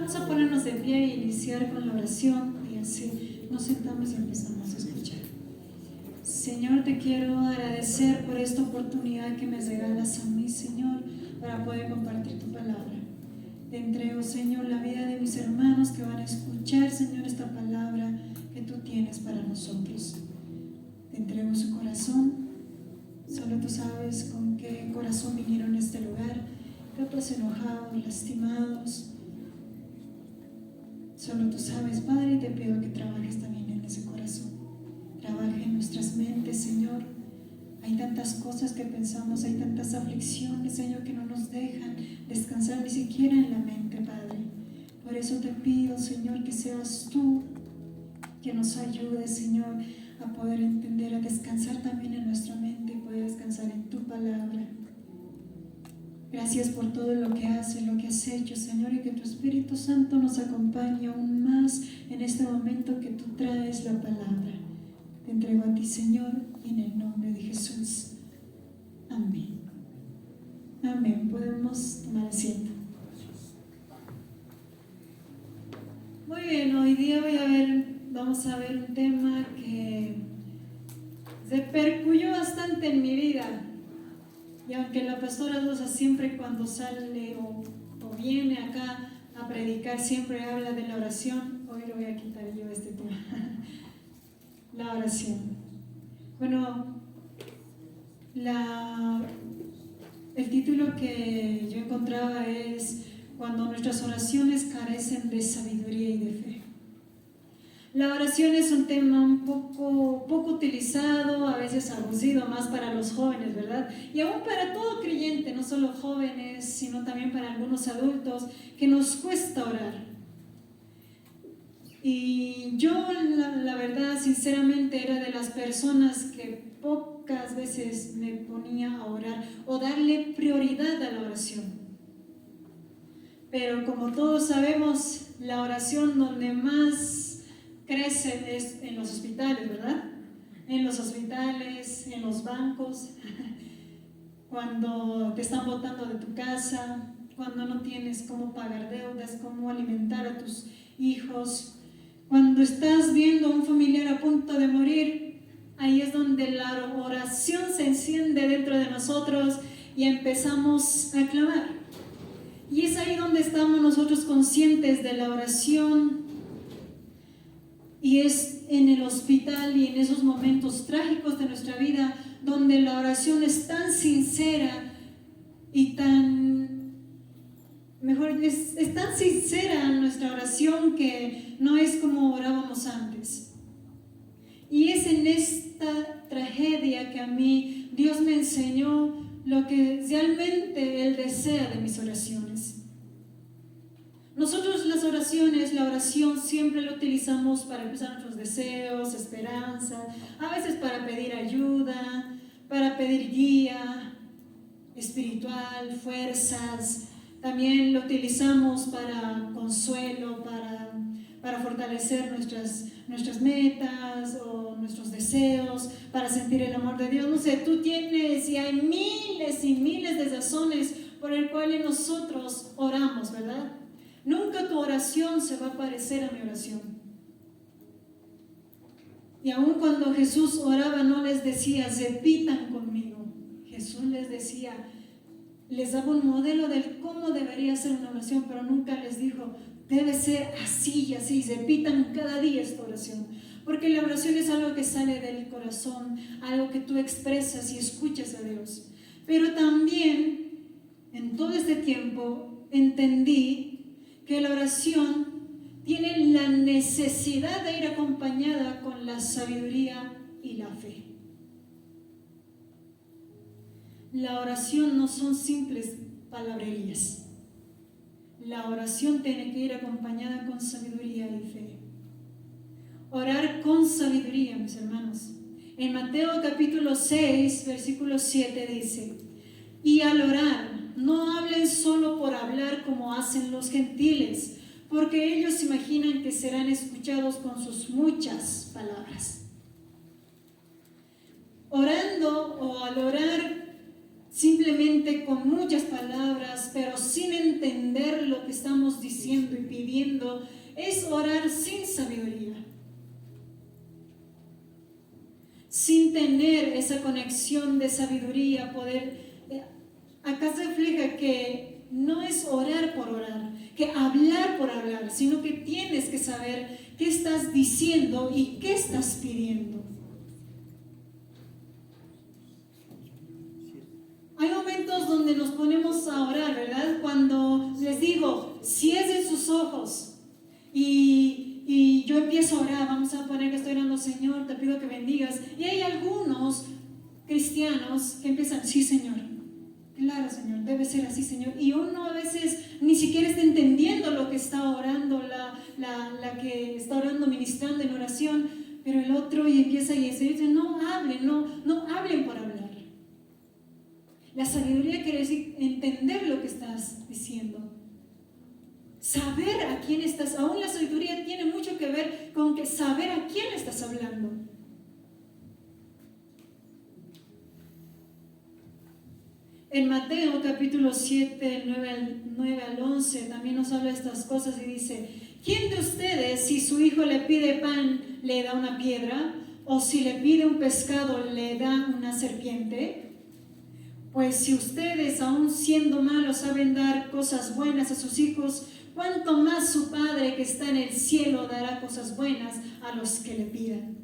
Vamos a ponernos de pie e iniciar con la oración y así nos sentamos y empezamos a escuchar. Señor, te quiero agradecer por esta oportunidad que me regalas a mí, Señor, para poder compartir tu palabra. Te entrego, Señor, la vida de mis hermanos que van a escuchar, Señor, esta palabra que tú tienes para nosotros. Te entrego su corazón. Solo tú sabes con qué corazón vinieron a este lugar, capaz enojados, lastimados. Solo tú sabes, Padre, y te pido que trabajes también en ese corazón. Trabaje en nuestras mentes, Señor. Hay tantas cosas que pensamos, hay tantas aflicciones, Señor, que no nos dejan descansar ni siquiera en la mente, Padre. Por eso te pido, Señor, que seas tú que nos ayudes, Señor, a poder entender, a descansar también en nuestra mente y poder descansar en tu palabra. Gracias por todo lo que haces, lo que has hecho, Señor, y que tu Espíritu Santo nos acompañe aún más en este momento que tú traes la palabra. Te entrego a ti, Señor, en el nombre de Jesús. Amén. Amén. Podemos tomar asiento. Muy bien, hoy día vamos a ver un tema que repercutió bastante en mi vida. Y aunque la pastora Rosa siempre cuando sale o viene acá a predicar siempre habla de la oración, hoy lo voy a quitar yo este tema. La oración. Bueno, el título que yo encontraba es Cuando nuestras oraciones carecen de sabiduría y de fe. La oración es un tema un poco utilizado, a veces abusivo, más para los jóvenes, ¿verdad? Y aún para todo creyente, no solo jóvenes, sino también para algunos adultos, que nos cuesta orar. Y yo, la verdad, sinceramente, era de las personas que pocas veces me ponía a orar o darle prioridad a la oración. Pero como todos sabemos, la oración donde más crece es en los hospitales, ¿verdad? En los hospitales, en los bancos, cuando te están botando de tu casa, cuando no tienes cómo pagar deudas, cómo alimentar a tus hijos, cuando estás viendo a un familiar a punto de morir, ahí es donde la oración se enciende dentro de nosotros y empezamos a clamar. Y es ahí donde estamos nosotros conscientes de la oración. Y es en el hospital y en esos momentos trágicos de nuestra vida donde la oración es tan sincera y es tan sincera nuestra oración que no es como orábamos antes. Y es en esta tragedia que a mí Dios me enseñó lo que realmente Él desea de mis oraciones. Nosotros la oración siempre la utilizamos para expresar nuestros deseos, esperanza, a veces para pedir ayuda, para pedir guía espiritual, fuerzas. También lo utilizamos para consuelo, para fortalecer nuestras metas o nuestros deseos, para sentir el amor de Dios. No sé, tú tienes y hay miles y miles de razones por el cual nosotros oramos, ¿verdad? Nunca tu oración se va a parecer a mi oración. Y aun cuando Jesús oraba, no les decía, repitan conmigo. Jesús les daba un modelo de cómo debería ser una oración, pero nunca les dijo, debe ser así y así, repitan cada día esta oración. Porque la oración es algo que sale del corazón, algo que tú expresas y escuchas a Dios. Pero también, en todo este tiempo, entendí que la oración tiene la necesidad de ir acompañada con la sabiduría y la fe. La oración no son simples palabrerías. La oración tiene que ir acompañada con sabiduría y fe. Orar con sabiduría, mis hermanos. En Mateo capítulo 6, versículo 7 dice, y al orar, no hablen solo por hablar como hacen los gentiles, porque ellos imaginan que serán escuchados con sus muchas palabras. Orando o al orar simplemente con muchas palabras, pero sin entender lo que estamos diciendo y pidiendo, pidiendo, es orar sin sabiduría, sin tener esa conexión de sabiduría, poder... Acá se refleja que no es orar por orar, que hablar por hablar, sino que tienes que saber qué estás diciendo y qué estás pidiendo. Hay momentos donde nos ponemos a orar, ¿verdad? Cuando les digo, cierren sus ojos y yo empiezo a orar, vamos a poner que estoy orando, Señor, te pido que bendigas. Y hay algunos cristianos que empiezan, sí, Señor, claro, Señor, debe ser así, Señor. Y uno a veces ni siquiera está entendiendo lo que está orando, la que está orando, ministrando en oración, pero el otro y empieza y dice, no hablen, no hablen por hablar. La sabiduría quiere decir entender lo que estás diciendo, saber a quién estás. Aún la sabiduría tiene mucho que ver con que saber a quién le estás hablando. En Mateo capítulo 7, 9 al 11 también nos habla de estas cosas y dice, ¿quién de ustedes si su hijo le pide pan le da una piedra? ¿O si le pide un pescado le da una serpiente? Pues si ustedes, aun siendo malos, saben dar cosas buenas a sus hijos, ¿cuánto más su Padre que está en el cielo dará cosas buenas a los que le pidan?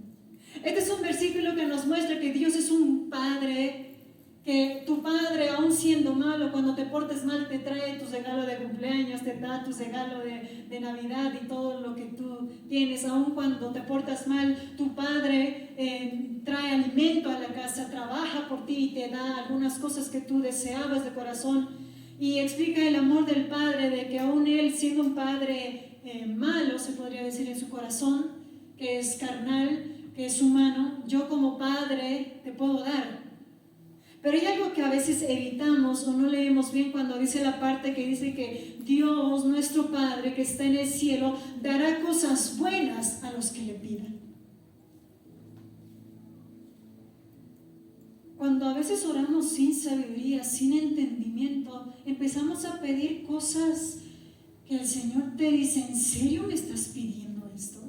Este es un versículo que nos muestra que Dios es un Padre, que tu Padre, aun siendo malo, cuando te portes mal, te trae tu regalo de cumpleaños, te da tu regalo de Navidad y todo lo que tú tienes. Aun cuando te portas mal, tu Padre trae alimento a la casa, trabaja por ti y te da algunas cosas que tú deseabas de corazón. Y explica el amor del Padre, de que aun Él, siendo un Padre malo, se podría decir en su corazón, que es carnal, que es humano, yo como Padre te puedo dar. Pero hay algo que a veces evitamos o no leemos bien cuando dice la parte que dice que Dios, nuestro Padre que está en el cielo, dará cosas buenas a los que le pidan. Cuando a veces oramos sin sabiduría, sin entendimiento, empezamos a pedir cosas que el Señor te dice, ¿en serio me estás pidiendo esto?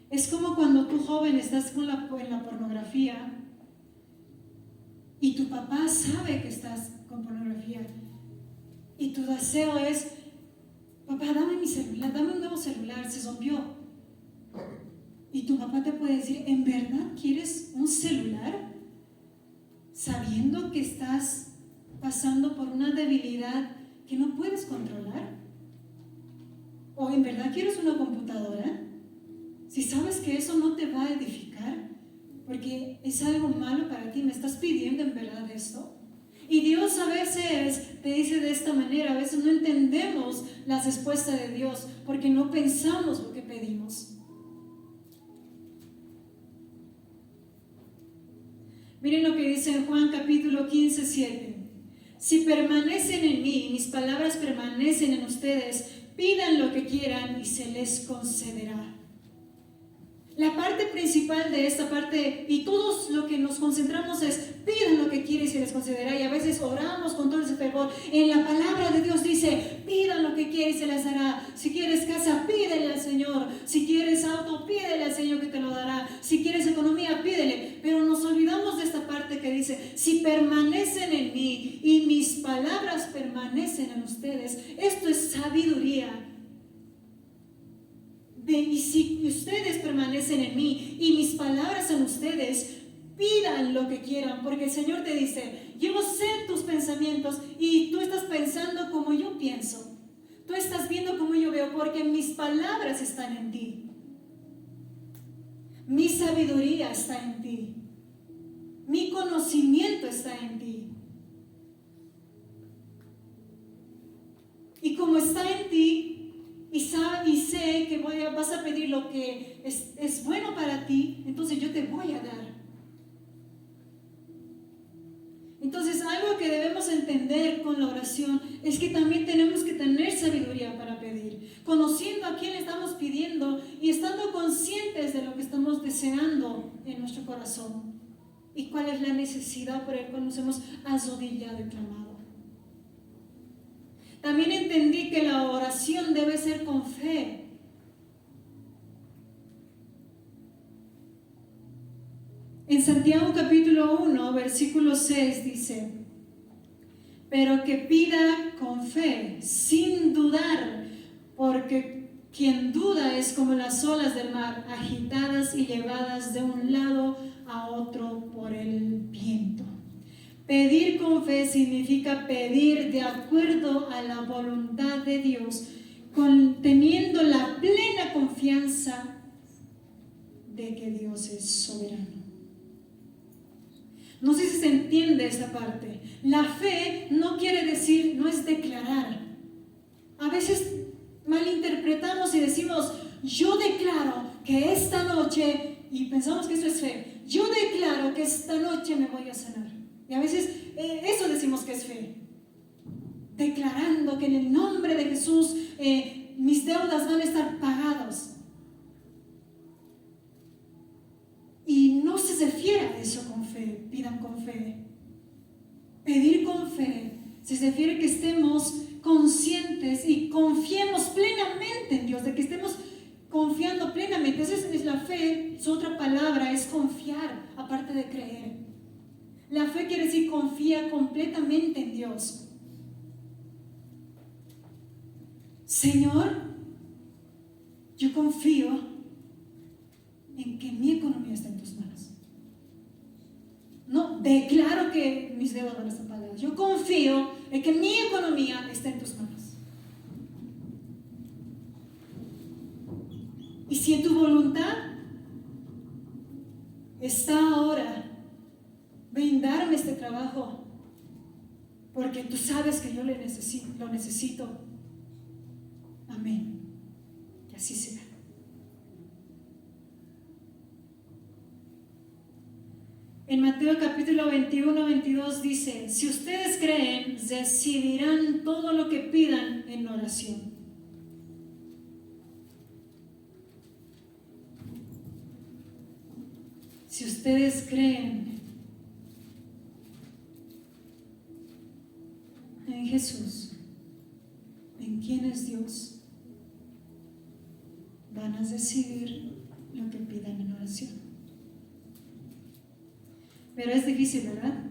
Es como cuando tú, joven, estás en la pornografía y tu papá sabe que estás con pornografía y tu deseo es, papá, dame mi celular, dame un nuevo celular, se rompió. Y tu papá te puede decir, ¿en verdad quieres un celular? Sabiendo que estás pasando por una debilidad que no puedes controlar. ¿O en verdad quieres una computadora? Si sabes que eso no te va a edificar, porque es algo malo para ti, ¿me estás pidiendo en verdad esto? Y Dios a veces te dice de esta manera, a veces no entendemos la respuesta de Dios, porque no pensamos lo que pedimos. Miren lo que dice en Juan capítulo 15, 7. Si permanecen en mí y mis palabras permanecen en ustedes, pidan lo que quieran y se les concederá. La parte principal de esta parte, y todos lo que nos concentramos es, pidan lo que quieren y se les concederá, y a veces oramos con todo ese fervor. En la palabra de Dios dice, pidan lo que quieren y se les dará. Si quieres casa, pídele al Señor. Si quieres auto, pídele al Señor que te lo dará. Si quieres economía, pídele. Pero nos olvidamos de esta parte que dice, si permanecen en mí y mis palabras permanecen en ustedes. Esto es sabiduría. Y si ustedes permanecen en mí y mis palabras en ustedes, pidan lo que quieran, porque el Señor te dice, yo sé tus pensamientos y tú estás pensando como yo pienso, tú estás viendo como yo veo, porque mis palabras están en ti, mi sabiduría está en ti, mi conocimiento está en ti, y como está en ti, y sé que vas a pedir lo que es bueno para ti, entonces yo te voy a dar. Entonces, algo que debemos entender con la oración es que también tenemos que tener sabiduría para pedir, conociendo a quién estamos pidiendo y estando conscientes de lo que estamos deseando en nuestro corazón y cuál es la necesidad por la cual nos hemos arrodillado y clamado. También entendí que la oración debe ser con fe. En Santiago capítulo 1, versículo 6 dice: pero que pida con fe, sin dudar, porque quien duda es como las olas del mar, agitadas y llevadas de un lado a otro por el viento. Pedir con fe significa pedir de acuerdo a la voluntad de Dios, teniendo la plena confianza de que Dios es soberano. No sé si se entiende esa parte. La fe no quiere decir, no es declarar. A veces malinterpretamos y decimos, yo declaro que esta noche, y pensamos que eso es fe, yo declaro que esta noche me voy a sanar. Y a veces eso decimos que es fe. Declarando que en el nombre de Jesús mis deudas van a estar pagadas. Y no se refiere a eso con fe, pidan con fe. Pedir con fe se refiere que estemos conscientes y confiemos plenamente en Dios, de que estemos confiando plenamente. Esa es la fe, su otra palabra es confiar, aparte de creer. La fe quiere decir confía completamente en Dios. Señor, yo confío en que mi economía está en tus manos. No declaro que mis deudas van a estar pagadas. Yo confío en que mi economía está en tus manos. Y si en tu voluntad está ahora brindarme este trabajo, porque tú sabes que yo lo necesito. Amén. Que así sea. En Mateo capítulo 21, 22 dice: si ustedes creen, recibirán todo lo que pidan en oración. Si ustedes creen en Jesús, en quién es Dios, van a recibir lo que pidan en oración. Pero es difícil, ¿verdad?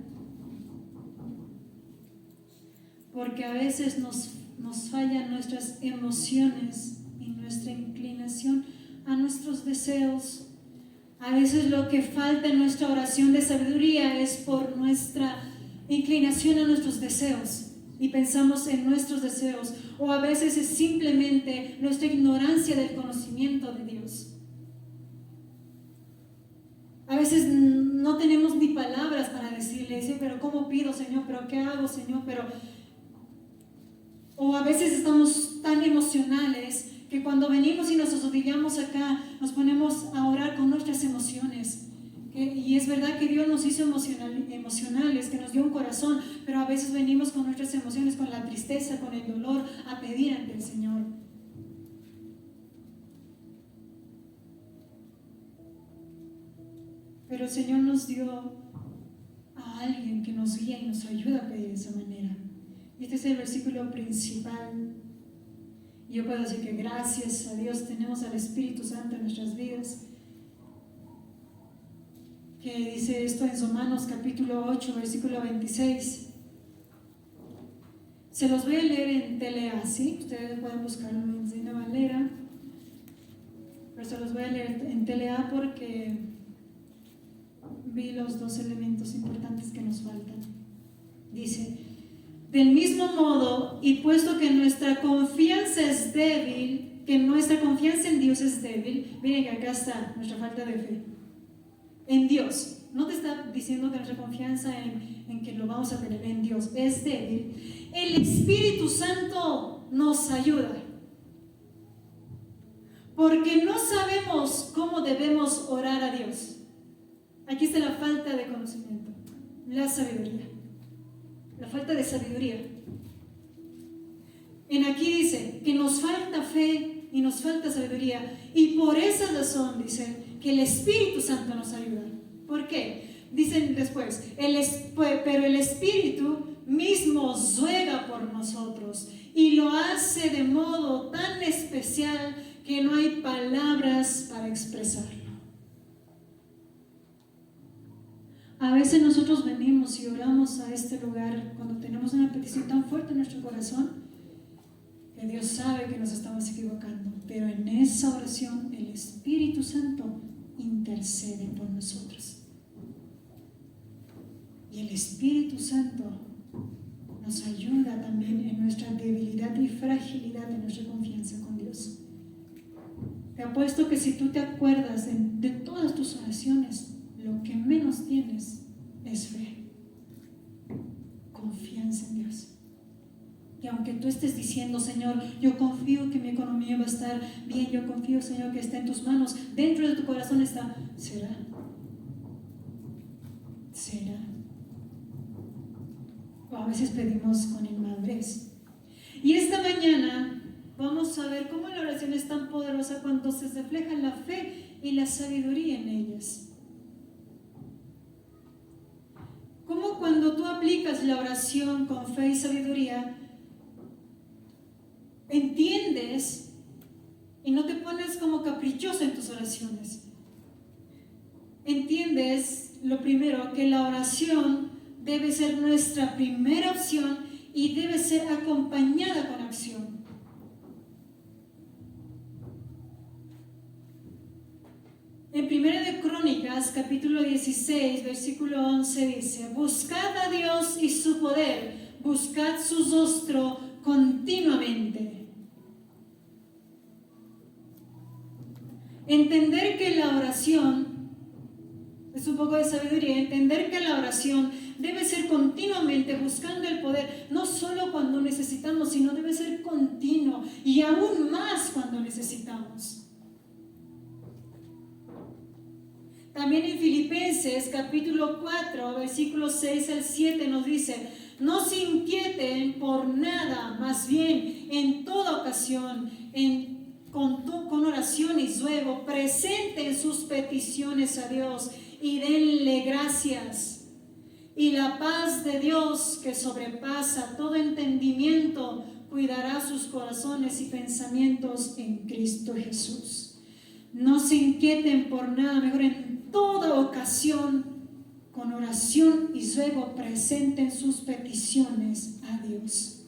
Porque a veces nos fallan nuestras emociones y nuestra inclinación a nuestros deseos. A veces lo que falta en nuestra oración de sabiduría es por nuestra inclinación a nuestros deseos y pensamos en nuestros deseos. O a veces es simplemente nuestra ignorancia del conocimiento de Dios. A veces no tenemos ni palabras para decirle, sí, pero ¿cómo pido, Señor? ¿Pero qué hago, Señor? O a veces estamos tan emocionales que cuando venimos y nos arrodillamos acá, nos ponemos a orar con nuestras emociones. Y es verdad que Dios nos hizo emocionales, que nos dio un corazón, pero a veces venimos con nuestras emociones, con la tristeza, con el dolor, a pedir ante el Señor. Pero el Señor nos dio a alguien que nos guía y nos ayuda a pedir de esa manera. Y este es el versículo principal. Y yo puedo decir que gracias a Dios tenemos al Espíritu Santo en nuestras vidas, que dice esto en Romanos capítulo 8, versículo 26. Se los voy a leer en TLA, ¿sí? Ustedes pueden buscarlo en Reina Valera, pero se los voy a leer en TLA porque vi los dos elementos importantes que nos faltan. Dice: del mismo modo, y puesto que nuestra confianza es débil, que nuestra confianza en Dios es débil, miren que acá está nuestra falta de fe en Dios. No te está diciendo que nuestra confianza en que lo vamos a tener en Dios es débil. El Espíritu Santo nos ayuda, porque no sabemos cómo debemos orar a Dios. Aquí está la falta de conocimiento, la sabiduría, la falta de sabiduría. En aquí dice que nos falta fe y nos falta sabiduría, y por esa razón dice que el Espíritu Santo nos ayuda. ¿Por qué? Dicen después, pero el Espíritu mismo ruega por nosotros y lo hace de modo tan especial que no hay palabras para expresarlo. A veces nosotros venimos y oramos a este lugar cuando tenemos una petición tan fuerte en nuestro corazón que Dios sabe que nos estamos equivocando, pero en esa oración el Espíritu Santo intercede por nosotros. Y el Espíritu Santo nos ayuda también en nuestra debilidad y fragilidad de nuestra confianza con Dios. Te apuesto que si tú te acuerdas de todas tus oraciones, lo que menos tienes es fe, confianza en Dios. Y aunque tú estés diciendo, Señor, yo confío que mi economía va a estar bien, yo confío, Señor, que está en tus manos, dentro de tu corazón está, ¿será? ¿Será? O a veces pedimos con inmadurez. Y esta mañana vamos a ver cómo la oración es tan poderosa cuando se refleja la fe y la sabiduría en ellas. Como cuando tú aplicas la oración con fe y sabiduría, entiendes y no te pones como caprichoso en tus oraciones. Entiendes, lo primero, que la oración debe ser nuestra primera opción y debe ser acompañada con acción. En 1 de Crónicas, capítulo 16, versículo 11 dice: buscad a Dios y su poder, buscad su rostro continuamente. Entender que la oración, es un poco de sabiduría, entender que la oración debe ser continuamente buscando el poder, no solo cuando necesitamos, sino debe ser continuo y aún más cuando necesitamos. También en Filipenses capítulo 4, versículos 6 al 7 nos dice: no se inquieten por nada, más bien en toda ocasión, con oración y ruego, presenten sus peticiones a Dios y denle gracias. Y la paz de Dios, que sobrepasa todo entendimiento, cuidará sus corazones y pensamientos en Cristo Jesús. No se inquieten por nada, mejor en toda ocasión, con oración y ruego, presenten sus peticiones a Dios.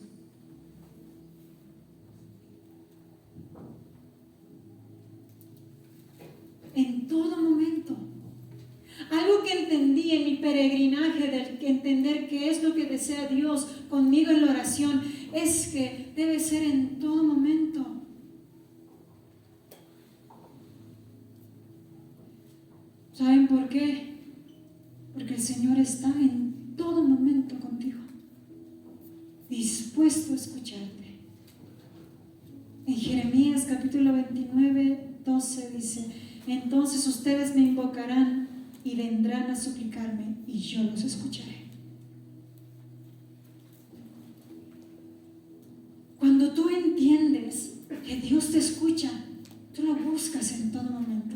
En todo momento. Algo que entendí en mi peregrinaje de entender qué es lo que desea Dios conmigo en la oración es que debe ser en todo momento. ¿Saben por qué? Porque el Señor está en todo momento contigo, dispuesto a escucharte. En Jeremías capítulo 29, 12 dice: entonces ustedes me invocarán y vendrán a suplicarme y yo los escucharé. Cuando tú entiendes que Dios te escucha, tú lo buscas en todo momento.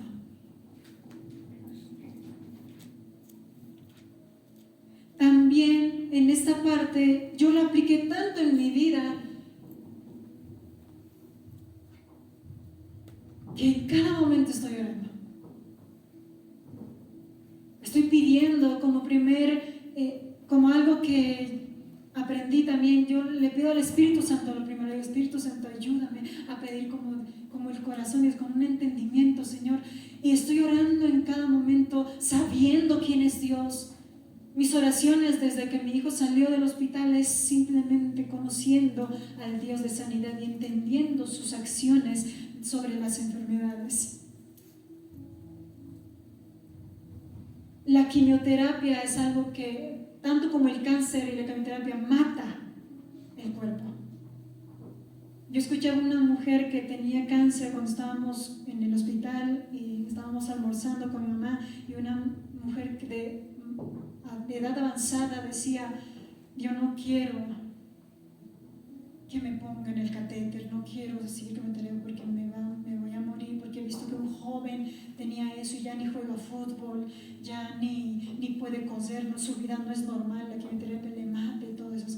También en esta parte yo lo apliqué tanto en mi vida que en cada momento estoy orando. Estoy pidiendo como algo que aprendí también. Yo le pido al Espíritu Santo lo primero: el Espíritu Santo, ayúdame a pedir como el corazón y con un entendimiento, Señor. Y estoy orando en cada momento sabiendo quién es Dios. Mis oraciones desde que mi hijo salió del hospital es simplemente conociendo al Dios de sanidad y entendiendo sus acciones sobre las enfermedades. La quimioterapia es algo que, tanto como el cáncer y la quimioterapia, mata el cuerpo. Yo escuchaba una mujer que tenía cáncer cuando estábamos en el hospital y estábamos almorzando con mi mamá, y una mujer de edad avanzada decía: yo no quiero que me pongan el catéter, no quiero decir quimioterapia porque me voy a morir, porque he visto que un joven tenía eso y ya ni juega fútbol, ya ni puede coser, no, su vida no es normal, la quimioterapia le mata y todas esas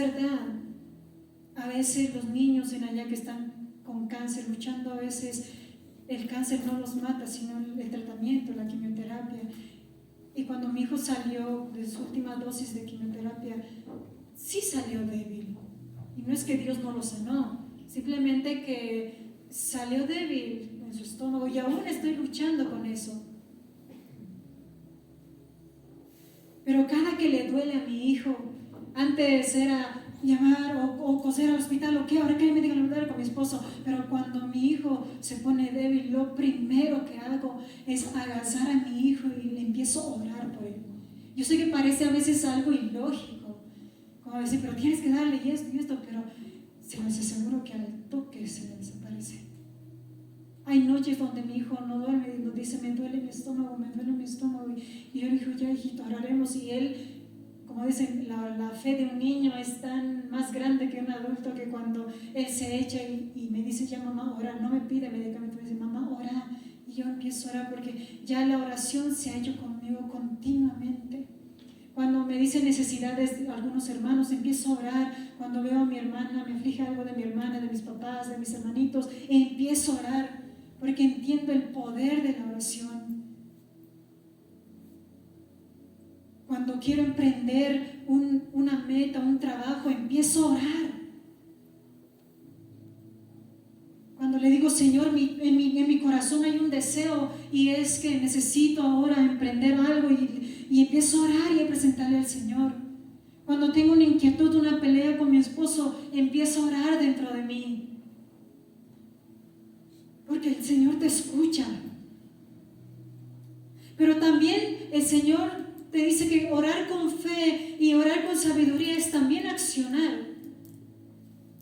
verdad. A veces los niños en allá que están con cáncer, luchando, a veces el cáncer no los mata, sino el tratamiento, la quimioterapia. Y cuando mi hijo salió de su última dosis de quimioterapia, sí salió débil. Y no es que Dios no lo sanó, simplemente que salió débil en su estómago y aún estoy luchando con eso. Pero cada que le duele a mi hijo, antes era llamar o coser al hospital o qué, ahora que me digan hablar con mi esposo, pero cuando mi hijo se pone débil, lo primero que hago es agazar a mi hijo y le empiezo a orar por él. Yo sé que parece a veces algo ilógico, como decir, pero tienes que darle y esto, pero se les aseguro que al toque se le desaparece. Hay noches donde mi hijo no duerme y nos dice, me duele mi estómago, y yo le digo, ya hijito, oraremos. Y él, como dicen, la fe de un niño es tan más grande que un adulto, que cuando él se echa y me dice, ya mamá, ora, no me pide medicamento, me dice, mamá, ora. Y yo empiezo a orar porque ya la oración se ha hecho conmigo continuamente. Cuando me dicen necesidades de algunos hermanos, empiezo a orar. Cuando veo a mi hermana, me aflige algo de mi hermana, de mis papás, de mis hermanitos, empiezo a orar porque entiendo el poder de la oración. Cuando quiero emprender una meta, un trabajo, empiezo a orar. Cuando le digo, Señor, en mi corazón hay un deseo y es que necesito ahora emprender algo y empiezo a orar y a presentarle al Señor. Cuando tengo una inquietud, una pelea con mi esposo, empiezo a orar dentro de mí. Porque el Señor te escucha. Pero también el Señor te dice que orar con fe y orar con sabiduría es también accionar.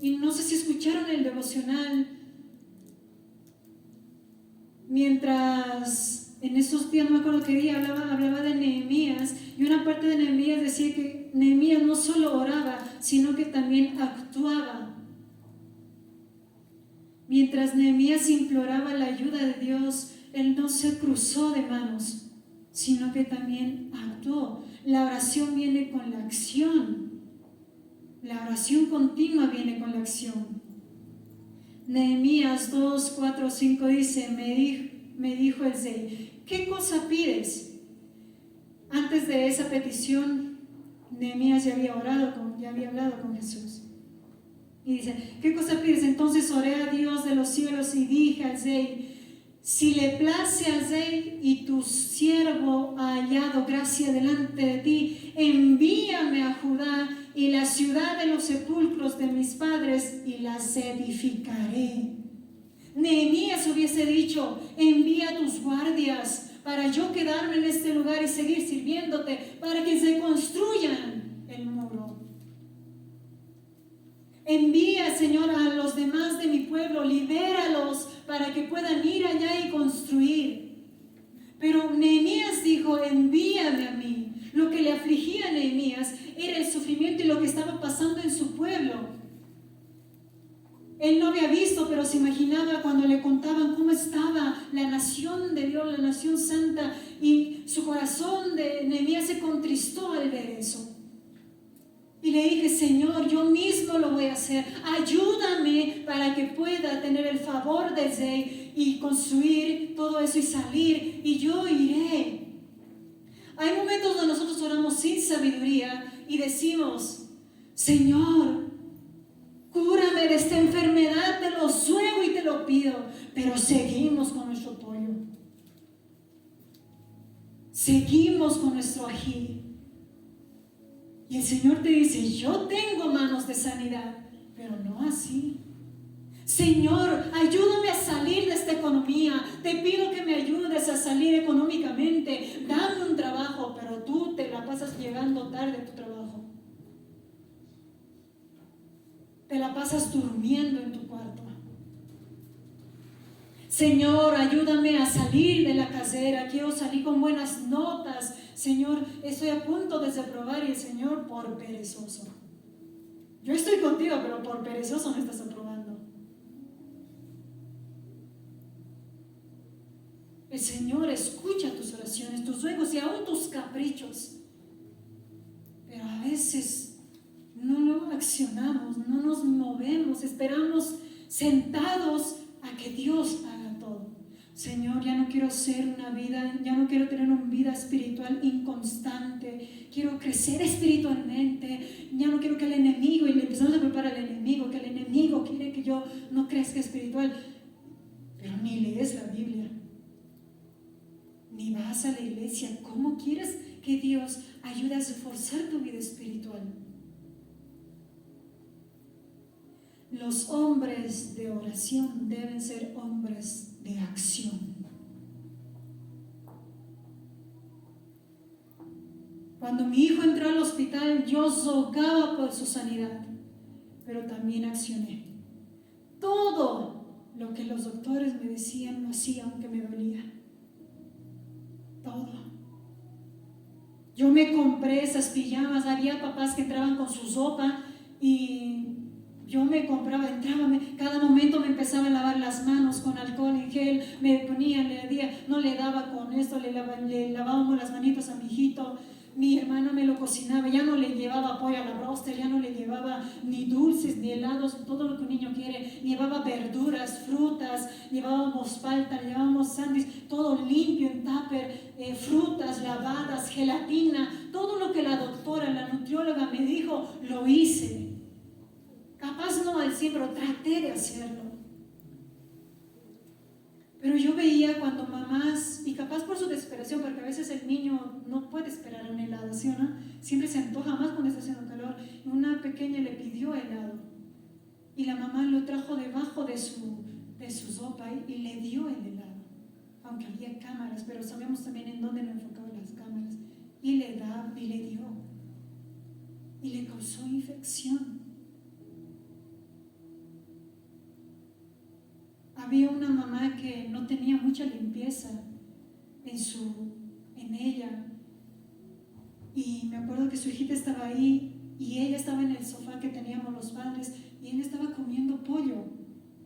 Y no sé si escucharon el devocional. Mientras en esos días, no me acuerdo qué día, hablaba de Nehemías, y una parte de Nehemías decía que Nehemías no solo oraba, sino que también actuaba. Mientras Nehemías imploraba la ayuda de Dios, él no se cruzó de manos, sino que también actuó. La oración viene con la acción. La oración continua viene con la acción. Nehemías 2, 4, 5 dice, me dijo el rey, ¿qué cosa pides? Antes de esa petición, Nehemías ya había hablado con Jesús. Y dice, ¿qué cosa pides? Entonces oré a Dios de los cielos y dije al rey, si le place al rey y tu siervo ha hallado gracia delante de ti, envíame a Judá y la ciudad de los sepulcros de mis padres y las edificaré. Nehemías hubiese dicho, envía tus guardias para yo quedarme en este lugar y seguir sirviéndote, para que se construyan el muro. Envía, Señor, a los demás de mi pueblo, libéralos para que puedan ir allá y construir. Pero Nehemías dijo, envíame a mí. Lo que le afligía a Nehemías era el sufrimiento y lo que estaba pasando en su pueblo. Él no había visto, pero se imaginaba cuando le contaban cómo estaba la nación de Dios, la nación santa, y su corazón de Nehemías se contristó al ver eso. Y le dije, Señor, yo mismo lo voy a hacer. Ayúdame para que pueda tener el favor del rey y construir todo eso y salir, y yo iré. Hay momentos donde nosotros oramos sin sabiduría y decimos, Señor, cúrame de esta enfermedad, te lo ruego y te lo pido. Pero seguimos con nuestro pollo. Seguimos con nuestro ají. Y el Señor te dice, yo tengo manos de sanidad, pero no así. Señor, ayúdame a salir de esta economía. Te pido que me ayudes a salir económicamente. Dame un trabajo, pero tú te la pasas llegando tarde a tu trabajo. Te la pasas durmiendo en tu cuarto. Señor, ayúdame a salir de la carrera. Quiero salir con buenas notas. Señor, estoy a punto de desaprobar y el Señor por perezoso. Yo estoy contigo, pero por perezoso me estás aprobando. El Señor escucha tus oraciones, tus ruegos y aún tus caprichos. Pero a veces no accionamos, no nos movemos, esperamos sentados a que Dios haga todo. Señor, ya no quiero ya no quiero tener una vida espiritual inconstante, quiero crecer espiritualmente, ya no quiero que el enemigo, y le empezamos a preparar al enemigo, que el enemigo quiere que yo no crezca espiritual, pero ni lees la Biblia, ni vas a la iglesia. ¿Cómo quieres que Dios ayude a reforzar tu vida espiritual? Los hombres de oración deben ser hombres de acción. Cuando mi hijo entró al hospital, yo rogaba por su sanidad, pero también accioné. Todo lo que los doctores me decían lo hacía, aunque me dolía. Todo. Yo me compré esas pijamas. Había papás que entraban con su ropa y yo me compraba, entraba, cada momento me empezaba a lavar las manos con alcohol en gel, me ponía, no le daba con esto, le lavábamos las manitos a mi hijito. Mi hermana me lo cocinaba, ya no le llevaba pollo a la roster, ya no le llevaba ni dulces ni helados, todo lo que un niño quiere. Llevaba verduras, frutas, llevábamos palta, llevábamos sándwich, todo limpio en tupper, frutas lavadas, gelatina, todo lo que la doctora, la nutrióloga me dijo, lo hice. Capaz no al 100, pero traté de hacerlo. Pero yo veía cuando mamás, y capaz por su desesperación, porque a veces el niño no puede esperar un helado, ¿sí o no? Siempre se antoja más cuando está haciendo calor. Una pequeña le pidió helado y la mamá lo trajo debajo de su ropa y le dio el helado, aunque había cámaras, pero sabemos también en dónde lo enfocaban las cámaras, y le dio y le causó infección. Había una mamá que no tenía mucha limpieza en ella, y me acuerdo que su hijita estaba ahí y ella estaba en el sofá que teníamos los padres y ella estaba comiendo pollo.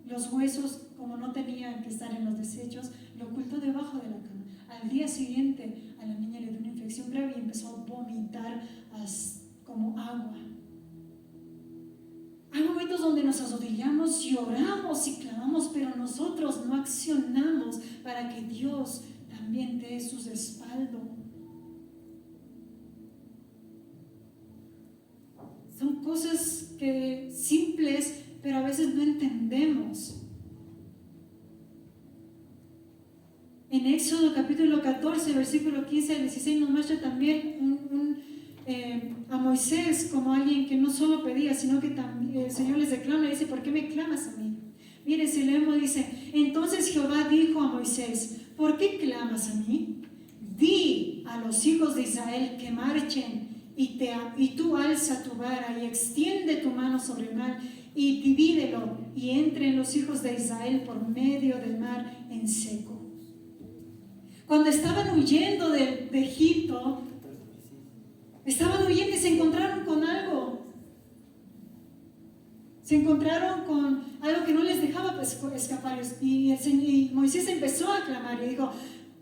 Los huesos, como no tenían que estar en los desechos, lo ocultó debajo de la cama. Al día siguiente a la niña le dio una infección grave y empezó a vomitar como agua. Hay momentos donde nos arrodillamos y oramos y clamamos, pero nosotros no accionamos para que Dios también dé su respaldo. Son cosas simples, pero a veces no entendemos. En Éxodo capítulo 14, versículo 15 al 16 nos muestra también a Moisés como alguien que no solo pedía, sino que también el Señor les reclama y dice: ¿por qué me clamas a mí? Mire, si leemos, dice: entonces Jehová dijo a Moisés: ¿por qué clamas a mí? Di a los hijos de Israel que marchen, y tú alza tu vara y extiende tu mano sobre el mar y divídelo, y entren los hijos de Israel por medio del mar en seco. Cuando estaban huyendo de Egipto, estaban huyendo y se encontraron con algo. Se encontraron con algo que no les dejaba escapar. Y Moisés empezó a clamar y dijo,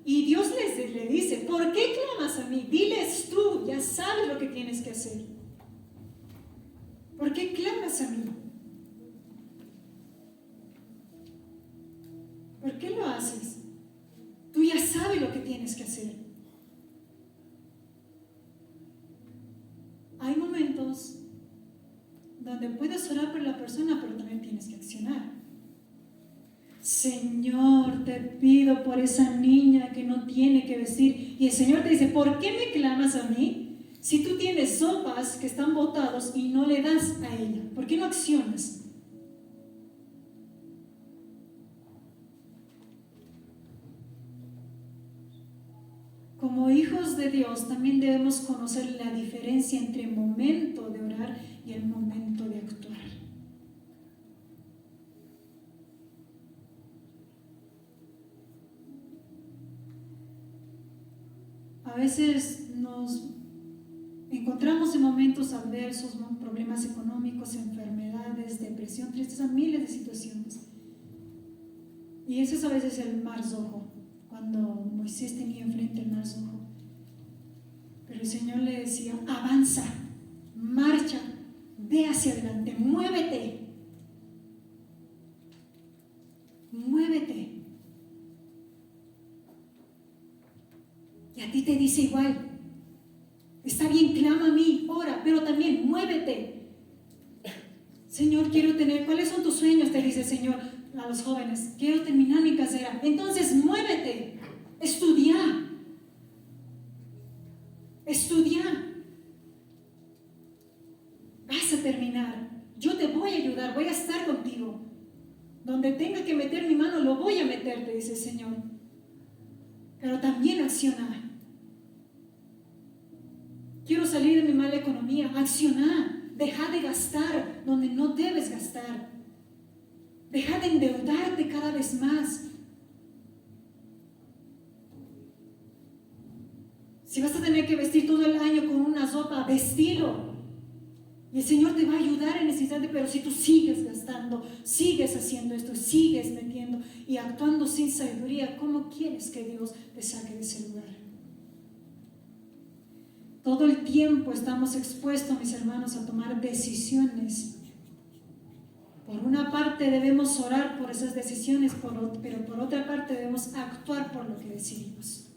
y Dios le dice: ¿por qué clamas a mí? Diles tú, ya sabes lo que tienes que hacer. ¿Por qué clamas a mí? ¿Por qué lo haces? Tú ya sabes lo que tienes que hacer. Hay momentos donde puedes orar por la persona, pero también tienes que accionar. Señor, te pido por esa niña que no tiene que vestir. Y el Señor te dice: ¿por qué me clamas a mí? Si tú tienes sopas que están botados y no le das a ella, ¿por qué no accionas? Como hijos de Dios también debemos conocer la diferencia entre el momento de orar y el momento de actuar. A veces nos encontramos en momentos adversos, problemas económicos, enfermedades, depresión, tristeza, miles de situaciones. Y eso es a veces el mar rojo, cuando Moisés tenía enfrente el mar rojo. Pero el Señor le decía: avanza, marcha, ve hacia adelante, muévete. Muévete. Y a ti te dice igual. Está bien, clama a mí, ora, pero también muévete. Señor, quiero tener, ¿cuáles son tus sueños? Te dice el Señor a los jóvenes. Quiero terminar mi carrera. Entonces muévete, estudia. Estudia. Vas a terminar. Yo te voy a ayudar, voy a estar contigo. Donde tenga que meter mi mano, lo voy a meter, te dice el Señor. Pero también acciona. Quiero salir de mi mala economía. Acciona. Deja de gastar donde no debes gastar. Deja de endeudarte cada vez más. Si vas a tener que vestir todo el año con una ropa, vestilo. Y el Señor te va a ayudar en ese instante, pero si tú sigues gastando, sigues haciendo esto, sigues metiendo y actuando sin sabiduría, ¿cómo quieres que Dios te saque de ese lugar? Todo el tiempo estamos expuestos, mis hermanos, a tomar decisiones. Por una parte debemos orar por esas decisiones, pero por otra parte debemos actuar por lo que decidimos.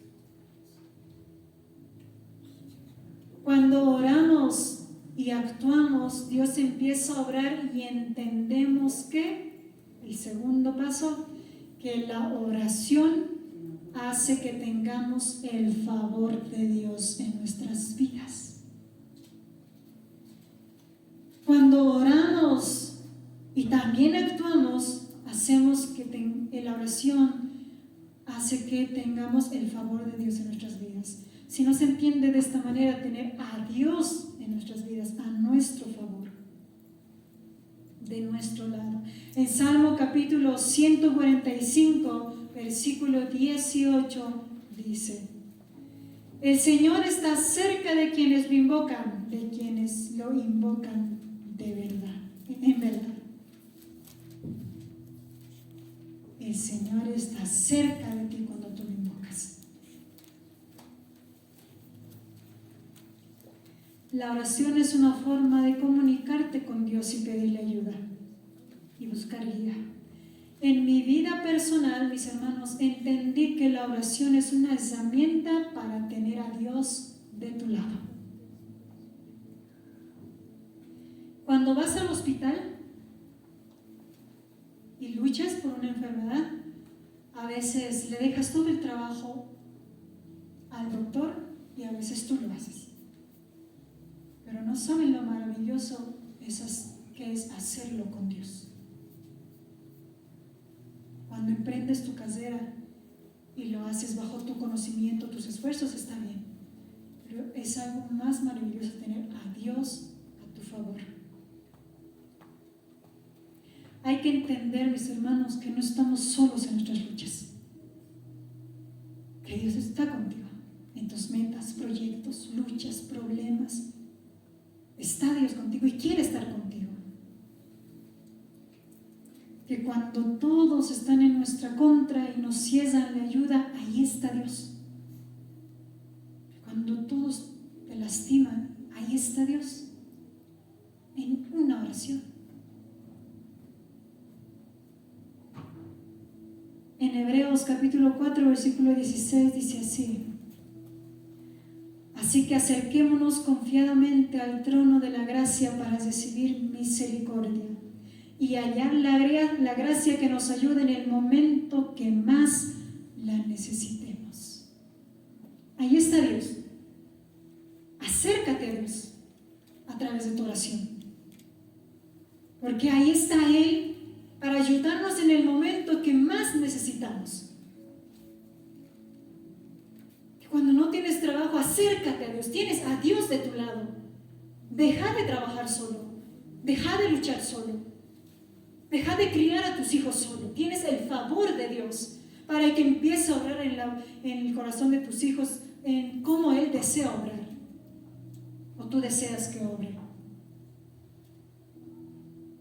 Cuando oramos y actuamos, Dios empieza a obrar y entendemos que, el segundo paso, que la oración hace que tengamos el favor de Dios en nuestras vidas. Cuando oramos y también actuamos, hacemos que la oración hace que tengamos el favor de Dios en nuestras vidas. Si no se entiende de esta manera, tener a Dios en nuestras vidas, a nuestro favor, de nuestro lado. En Salmo capítulo 145, versículo 18 dice: el Señor está cerca de quienes lo invocan, de verdad, en verdad. El Señor está cerca de ti cuando tú lo invocas. La oración es una forma de comunicarte con Dios y pedirle ayuda y buscar guía. En mi vida personal, mis hermanos, entendí que la oración es una herramienta para tener a Dios de tu lado. Cuando vas al hospital y luchas por una enfermedad, a veces le dejas todo el trabajo al doctor y a veces tú lo haces. Pero no saben lo maravilloso que es hacerlo con Dios. Cuando emprendes tu carrera y lo haces bajo tu conocimiento, tus esfuerzos, está bien. Pero es algo más maravilloso tener a Dios a tu favor. Hay que entender, mis hermanos, que no estamos solos en nuestras luchas. Que Dios está contigo en tus metas, proyectos, luchas, problemas. Está Dios contigo y quiere estar contigo. Que cuando todos están en nuestra contra y nos ciegan la ayuda, ahí está Dios. Cuando todos te lastiman, ahí está Dios. En una oración. En Hebreos capítulo 4, versículo 16 dice así: así que acerquémonos confiadamente al trono de la gracia para recibir misericordia y hallar la gracia que nos ayude en el momento que más la necesitemos. Ahí está Dios. Acércate a Dios a través de tu oración, porque ahí está Él para ayudarnos en el momento que más necesitamos. Cuando no tienes trabajo, acércate a Dios. Tienes a Dios de tu lado. Deja de trabajar solo. Deja de luchar solo. Deja de criar a tus hijos solo. Tienes el favor de Dios para que empiece a obrar en el corazón de tus hijos, en cómo Él desea obrar. O tú deseas que obre.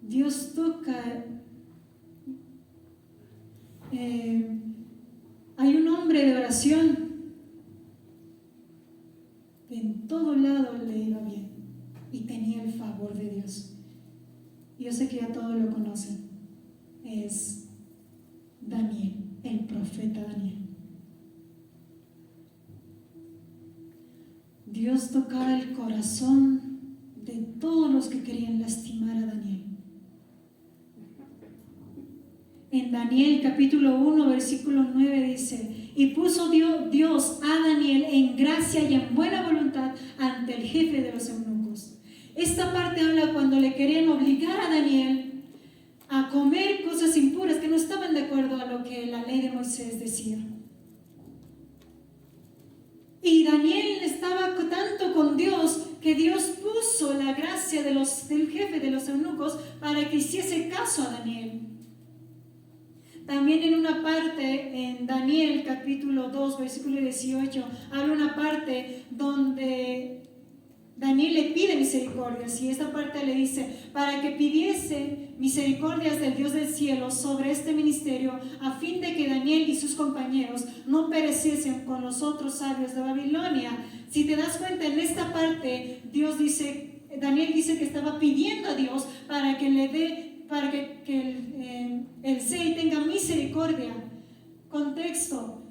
Dios toca. Hay un hombre de oración. En todo lado le iba bien y tenía el favor de Dios. y yo sé que ya todos lo conocen, es Daniel, el profeta Daniel. Dios tocaba el corazón de todos los que querían lastimar a Daniel. En Daniel capítulo 1 versículo 9 dice: y puso Dios a Daniel en gracia y en buena voluntad ante el jefe de los eunucos. Esta parte habla cuando le querían obligar a Daniel a comer cosas impuras que no estaban de acuerdo a lo que la ley de Moisés decía. Y Daniel estaba tanto con Dios que Dios puso la gracia del jefe de los eunucos para que hiciese caso a Daniel. También en una parte, en Daniel capítulo 2, versículo 18, habla una parte donde Daniel le pide misericordias, y esta parte le dice: para que pidiese misericordias del Dios del cielo sobre este ministerio, a fin de que Daniel y sus compañeros no pereciesen con los otros sabios de Babilonia. Si te das cuenta, en esta parte Daniel dice que estaba pidiendo a Dios para que le dé, para que el Zei tenga misericordia. Contexto: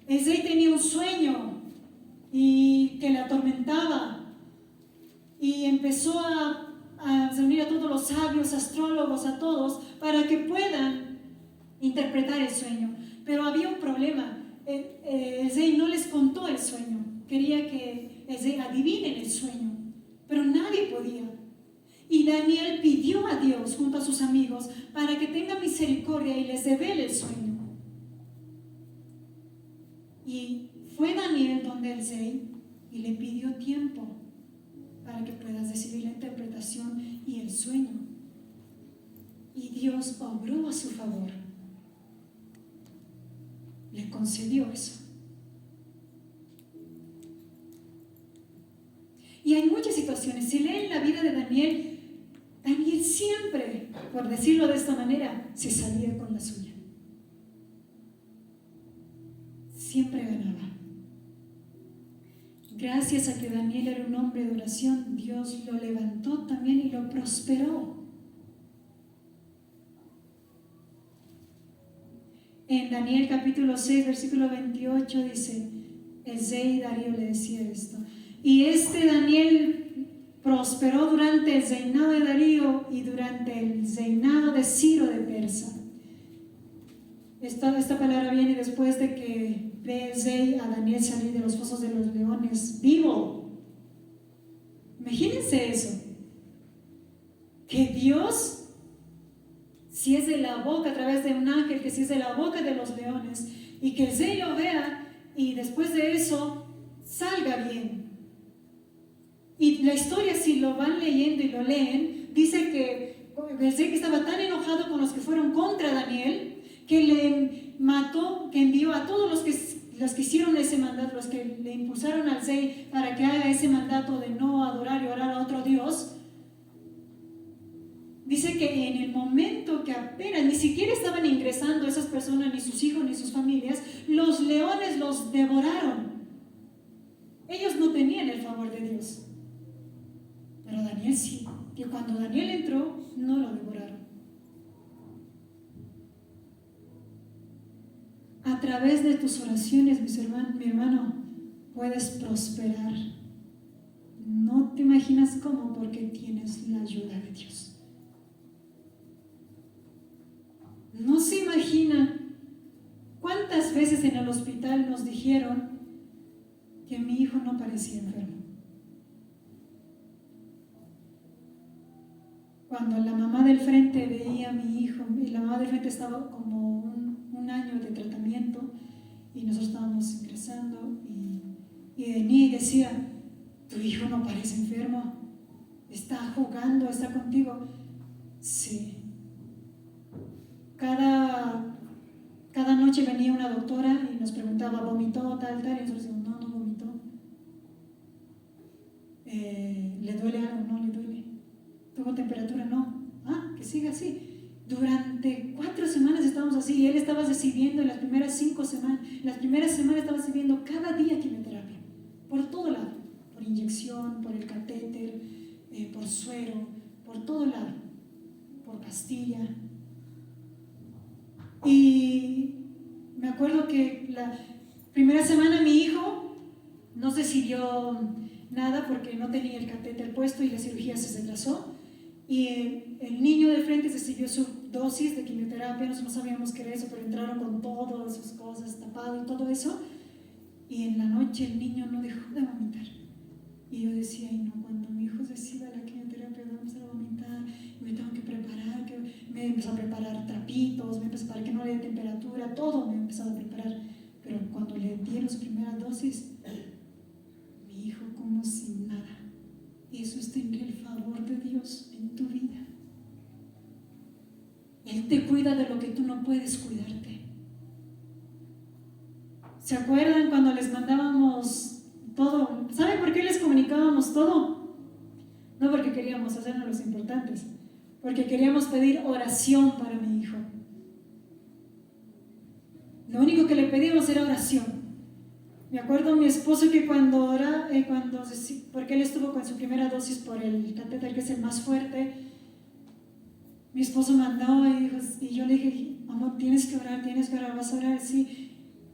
el Zei tenía un sueño y que le atormentaba, y empezó a reunir a todos los sabios, astrólogos, a todos, para que puedan interpretar el sueño. Pero había un problema: el Zei no les contó el sueño, quería que el Zei adivinen el sueño, pero nadie podía. Y Daniel pidió a Dios junto a sus amigos para que tenga misericordia y les revele el sueño. Y fue Daniel donde el Zei y le pidió tiempo para que puedas recibir la interpretación y el sueño. Y Dios obró a su favor. Le concedió eso. Y hay muchas situaciones. Si leen la vida de Daniel, Daniel siempre, por decirlo de esta manera, se salía con la suya. Siempre ganaba. Gracias a que Daniel era un hombre de oración, Dios lo levantó también y lo prosperó. En Daniel capítulo 6, versículo 28 dice, el rey Darío le decía esto: y Daniel prosperó durante el reinado de Darío y durante el reinado de Ciro de Persa. Esta palabra viene después de que ve el rey a Daniel salir de los fosos de los leones vivo. Imagínense eso, que Dios, si es de la boca a través de un ángel, que si es de la boca de los leones, y que el rey lo vea y después de eso salga bien. Y la historia, si lo van leyendo y lo leen, dice que el rey, que estaba tan enojado con los que fueron contra Daniel, que le mató, que envió a todos los que hicieron ese mandato, los que le impulsaron al rey para que haga ese mandato de no adorar y orar a otro Dios. Dice que en el momento que apenas ni siquiera estaban ingresando esas personas, ni sus hijos ni sus familias, los leones los devoraron. Ellos no tenían el favor de Dios, pero Daniel sí, que cuando Daniel entró no lo devoraron. A través de tus oraciones, mi hermano, puedes prosperar. No te imaginas cómo, porque tienes la ayuda de Dios. No se imagina cuántas veces en el hospital nos dijeron que mi hijo no parecía enfermo. Cuando la mamá del frente veía a mi hijo, y la mamá del frente estaba como un año de tratamiento, y nosotros estábamos ingresando, y venía y decía: tu hijo no parece enfermo, está jugando, está contigo. Sí. Cada noche venía una doctora y nos preguntaba: ¿vomitó tal, y nosotros decíamos: no vomitó. ¿Le duele algo? No le duele. ¿Tuvo temperatura? No. Que siga así. Durante 4 semanas estábamos así, y él estaba recibiendo en las primeras 5 semanas, estaba recibiendo cada día quimioterapia, por todo lado, por inyección, por el catéter, por suero, por todo lado. pastilla. Y me acuerdo que la primera semana mi hijo no decidió nada porque no tenía el catéter puesto y la cirugía se retrasó. Y el niño de frente recibió su dosis de quimioterapia. Nosotros no sabíamos qué era eso, pero entraron con todas sus cosas tapado y todo eso. Y en la noche el niño no dejó de vomitar. Y yo decía, ay no, cuando mi hijo reciba la quimioterapia va a empezar a vomitar y me tengo que preparar, me empezó a preparar trapitos, me empezó para que no le dé temperatura, todo me empezó a preparar. Pero cuando le dieron su primera dosis, mi hijo como sin nada. Eso es tener el favor de Dios en tu vida. Él te cuida de lo que tú no puedes cuidarte. ¿Se acuerdan cuando les mandábamos todo? ¿Saben por qué les comunicábamos todo? No porque queríamos hacernos los importantes, porque queríamos pedir oración para mi hijo. Lo único que le pedíamos era oración. Me acuerdo mi esposo que cuando porque él estuvo con su primera dosis por el catéter, que es el más fuerte, mi esposo mandó y yo le dije, amor, tienes que orar, vas a orar, sí.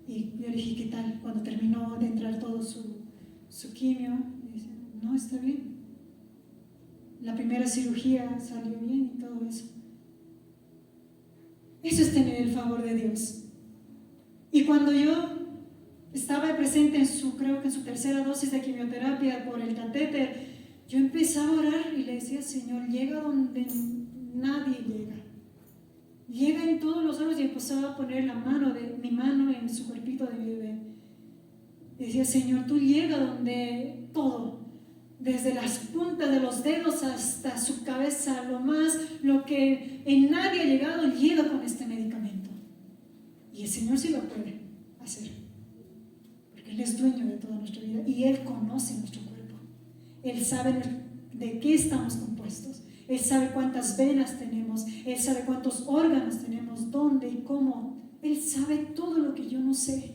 Y yo le dije, ¿qué tal? Cuando terminó de entrar todo su quimio, me dice, no, está bien. La primera cirugía salió bien y todo eso. Eso es tener el favor de Dios. Y cuando yo estaba presente creo que en su tercera dosis de quimioterapia por el catéter, yo empezaba a orar y le decía, Señor, llega donde nadie llega. Llega en todos los órganos y empezaba a poner mi mano en su cuerpito de bebé. Y decía, Señor, tú llega donde todo, desde las puntas de los dedos hasta su cabeza, lo que en nadie ha llegado, llega con este medicamento. Y el Señor sí lo puede hacer. Él es dueño de toda nuestra vida y Él conoce nuestro cuerpo. Él sabe de qué estamos compuestos. Él sabe cuántas venas tenemos. Él sabe cuántos órganos tenemos, dónde y cómo. Él sabe todo lo que yo no sé.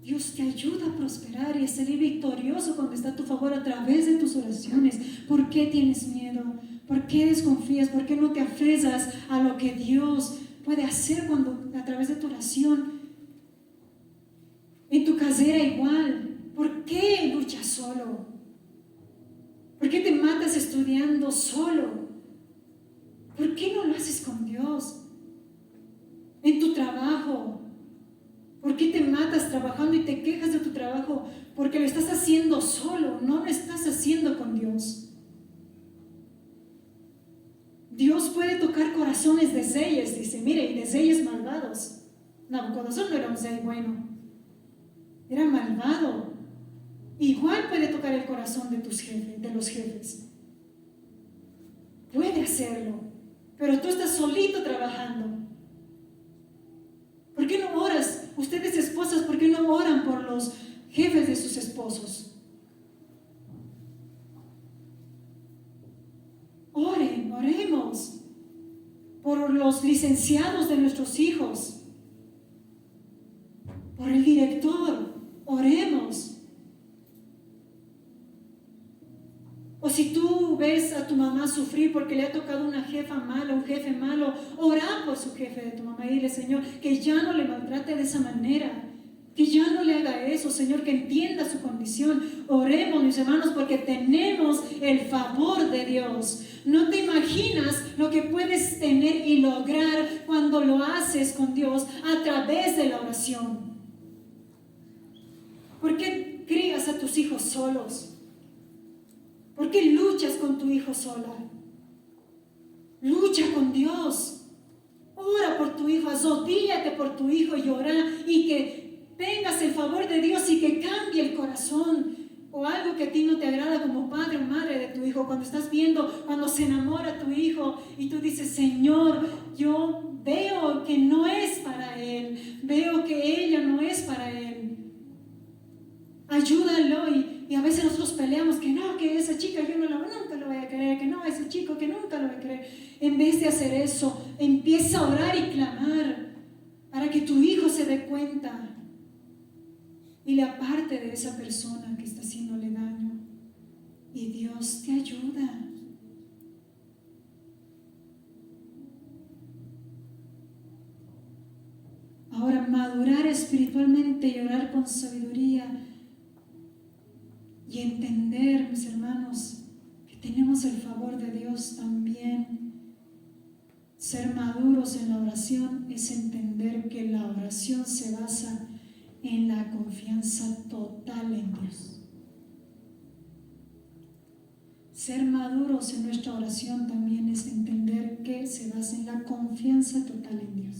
Dios te ayuda a prosperar y a salir victorioso cuando está a tu favor a través de tus oraciones. ¿Por qué tienes miedo? ¿Por qué desconfías? ¿Por qué no te aferras a lo que Dios puede hacer a través de tu oración? En tu casera igual. ¿Por qué luchas solo? ¿Por qué te matas estudiando solo? ¿Por qué no lo haces con Dios? En tu trabajo. ¿Por qué te matas trabajando y te quejas de tu trabajo? Porque lo estás haciendo solo, no lo estás haciendo con Dios. Dios puede tocar corazones de reyes, dice, mire, y de reyes malvados. Nabucodonosor no era un rey bueno, era malvado. Igual puede tocar el corazón de los jefes. Puede hacerlo, pero tú estás solito trabajando. ¿Por qué no oras? Ustedes esposas, ¿por qué no oran por los jefes de sus esposos? Oremos por los licenciados de nuestros hijos, por el director, oremos. O si tú ves a tu mamá sufrir porque le ha tocado una jefa mala, un jefe malo, ora por su jefe de tu mamá y dile, Señor, que ya no le maltrate de esa manera, que ya no le haga eso, Señor, que entienda su condición. Oremos, mis hermanos, porque tenemos el favor de Dios. No te imaginas lo que puedes tener y lograr cuando lo haces con Dios a través de la oración. ¿Por qué crías a tus hijos solos? ¿Por qué luchas con tu hijo sola? Lucha con Dios. Ora por tu hijo, azodíllate por tu hijo y ora y que tengas el favor de Dios y que cambie el corazón o algo que a ti no te agrada como padre o madre de tu hijo. Cuando estás viendo, cuando se enamora tu hijo y tú dices, Señor, yo veo que no es para él, veo que ella no es para él. Ayúdalo y a veces nosotros peleamos que no, que esa chica yo nunca lo voy a querer, que no, ese chico que nunca lo voy a querer. En vez de hacer eso, empieza a orar y clamar para que tu hijo se dé cuenta y le aparte de esa persona que está haciéndole daño. y Dios te ayuda. Ahora, madurar espiritualmente y orar con sabiduría y entender, mis hermanos, que tenemos el favor de Dios también. Ser maduros en la oración es entender que la oración se basa en la confianza total en Dios. Ser maduros en nuestra oración también es entender que se basa en la confianza total en Dios.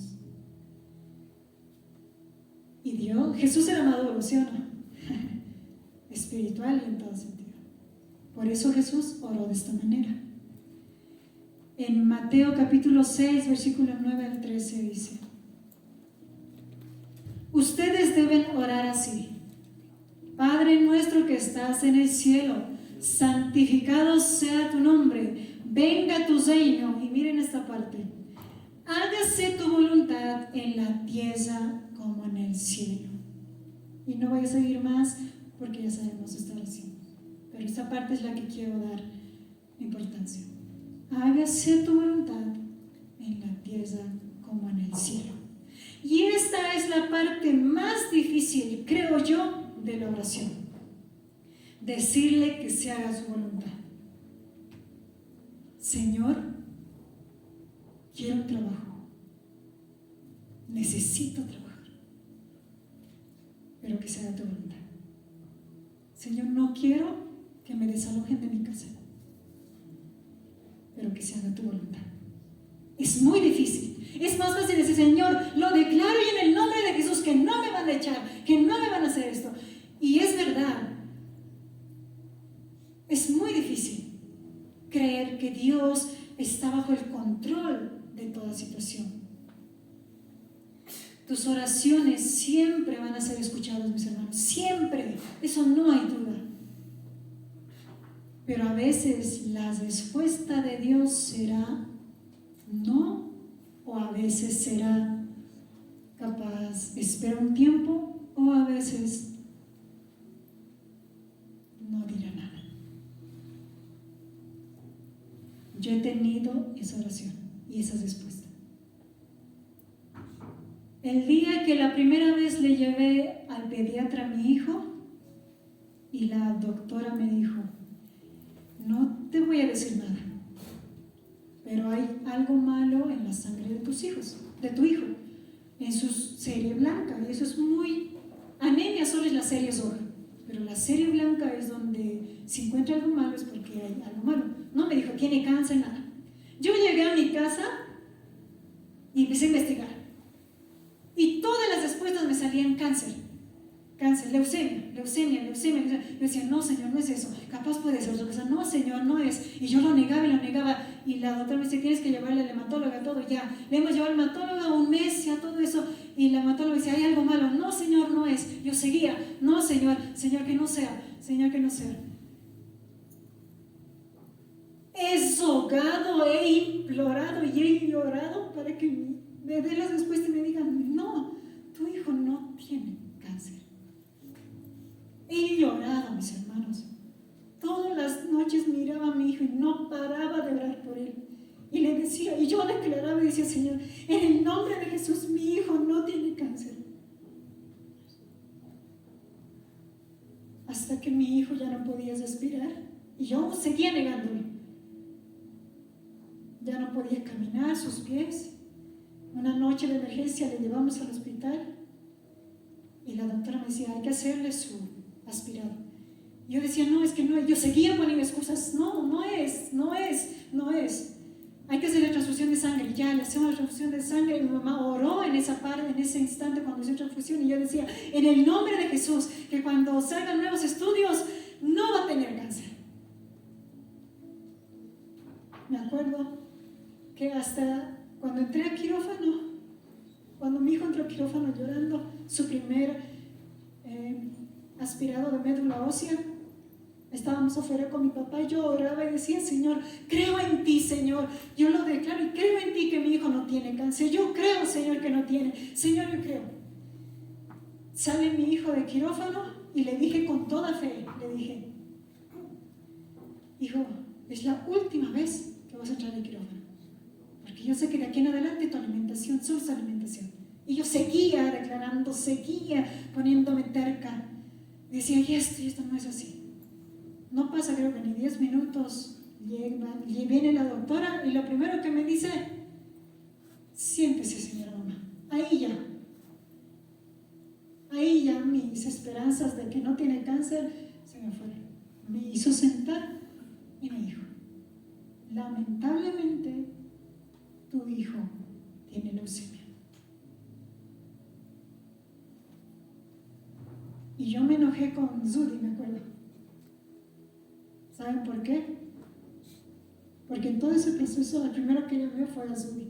Y Dios, Jesús era maduro, ¿sí o no? Espiritual y en todo sentido. Por eso Jesús oró de esta manera. En Mateo capítulo 6, versículo 9 al 13 dice: ustedes deben orar así: Padre nuestro que estás en el cielo, santificado sea tu nombre, venga tu reino. Y miren esta parte: hágase tu voluntad en la tierra como en el cielo. Y no voy a seguir más porque ya sabemos esta oración, pero esta parte es la que quiero dar importancia. Hágase tu voluntad en la tierra como en el cielo. Y esta es la parte más difícil, creo yo, de la oración: decirle que se haga su voluntad. Señor, quiero un trabajo, necesito trabajar, pero que se haga tu voluntad. Señor, no quiero que me desalojen de mi casa, pero que se haga tu voluntad. Es muy difícil. Es más fácil decir: Señor, lo declaro y en el nombre de Jesús que no me van a echar, que no me van a hacer esto. Y es verdad. Es muy difícil creer que Dios está bajo el control de toda situación. Tus oraciones siempre van a ser escuchadas, mis hermanos. Siempre. Eso no hay duda. Pero a veces la respuesta de Dios será no, o a veces será capaz, espera un tiempo, o a veces no dirá nada. Yo he tenido esa oración y esa respuesta. El día que la primera vez le llevé al pediatra a mi hijo y la doctora me dijo: no te voy a decir nada, pero hay algo malo en la sangre de tus hijos, de tu hijo, en su serie blanca, y eso es muy... Anemia solo es la serie roja, pero la serie blanca es donde si encuentra algo malo es porque hay algo malo. No me dijo tiene cáncer, nada. Yo llegué a mi casa y empecé a investigar, y todas las respuestas me salían cáncer, leucemia. Yo decía: no, Señor, no es eso, capaz puede ser otra cosa. No, Señor, no es. Y yo lo negaba, y la doctora me dice: tienes que llevarle al hematóloga, todo. Ya, le hemos llevado al hematóloga un mes, ya todo eso, y la hematóloga dice: hay algo malo. No, Señor, no es. Yo seguía: no, Señor, que no sea, Señor, que no sea. He rogado, he implorado y he llorado para que me dé la respuesta y me digan: no, tu hijo no tiene cáncer. He llorado, mis hermanos. Todas las noches miraba a mi hijo y no paraba de orar por él. Y le decía, y yo declaraba y decía: Señor, en el nombre de Jesús, mi hijo no tiene cáncer. Hasta que mi hijo ya no podía respirar y yo seguía negándole. Ya no podía caminar, sus pies. Una noche de emergencia le llevamos al hospital y la doctora me decía: hay que hacerle su aspirado. Yo decía: no, es que no es. Yo seguía poniendo excusas: no es. Hay que hacerle transfusión de sangre. Ya le hacemos la transfusión de sangre. Mi mamá oró en esa parte, en ese instante cuando hizo transfusión, y yo decía: en el nombre de Jesús, que cuando salgan nuevos estudios no va a tener cáncer. Me acuerdo que hasta cuando entré a quirófano, cuando mi hijo entró a quirófano llorando, su primer aspirado de médula ósea, estábamos afuera con mi papá y yo oraba y decía: Señor, creo en ti, Señor, yo lo declaro y creo en ti que mi hijo no tiene cáncer. Yo creo, Señor, que no tiene. Señor, yo creo. Sale mi hijo de quirófano y le dije con toda fe, le dije: hijo, es la última vez que vas a entrar al quirófano, porque yo sé que de aquí en adelante tu alimentación solo es alimentación. Y yo seguía declarando, seguía poniéndome terca. Decía, y esto no es así. No pasa, creo que ni 10 minutos, viene la doctora y lo primero que me dice, siéntese, señora mamá. Ahí ya mis esperanzas de que no tiene cáncer se me fueron. Me hizo sentar y me dijo, lamentablemente tu hijo tiene leucemia. Y yo me enojé con Zudi, me acuerdo. ¿Saben por qué? Porque en todo ese proceso, el primero que llamé fue a Zudi.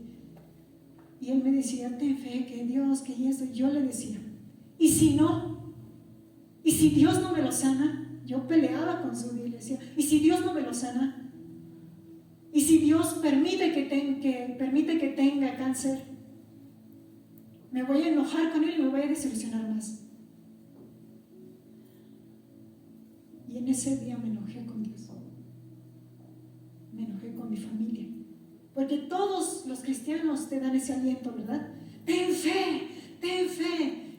Y él me decía, ten fe, que Dios, que eso. Y yo le decía, ¿y si no? ¿Y si Dios no me lo sana? Yo peleaba con Zudi y le decía, ¿y si Dios no me lo sana? ¿Y si Dios permite que tenga cáncer? Me voy a enojar con él y me voy a desilusionar más. Y en ese día me enojé con Dios. Me enojé con mi familia. Porque todos los cristianos te dan ese aliento, ¿verdad? Ten fe,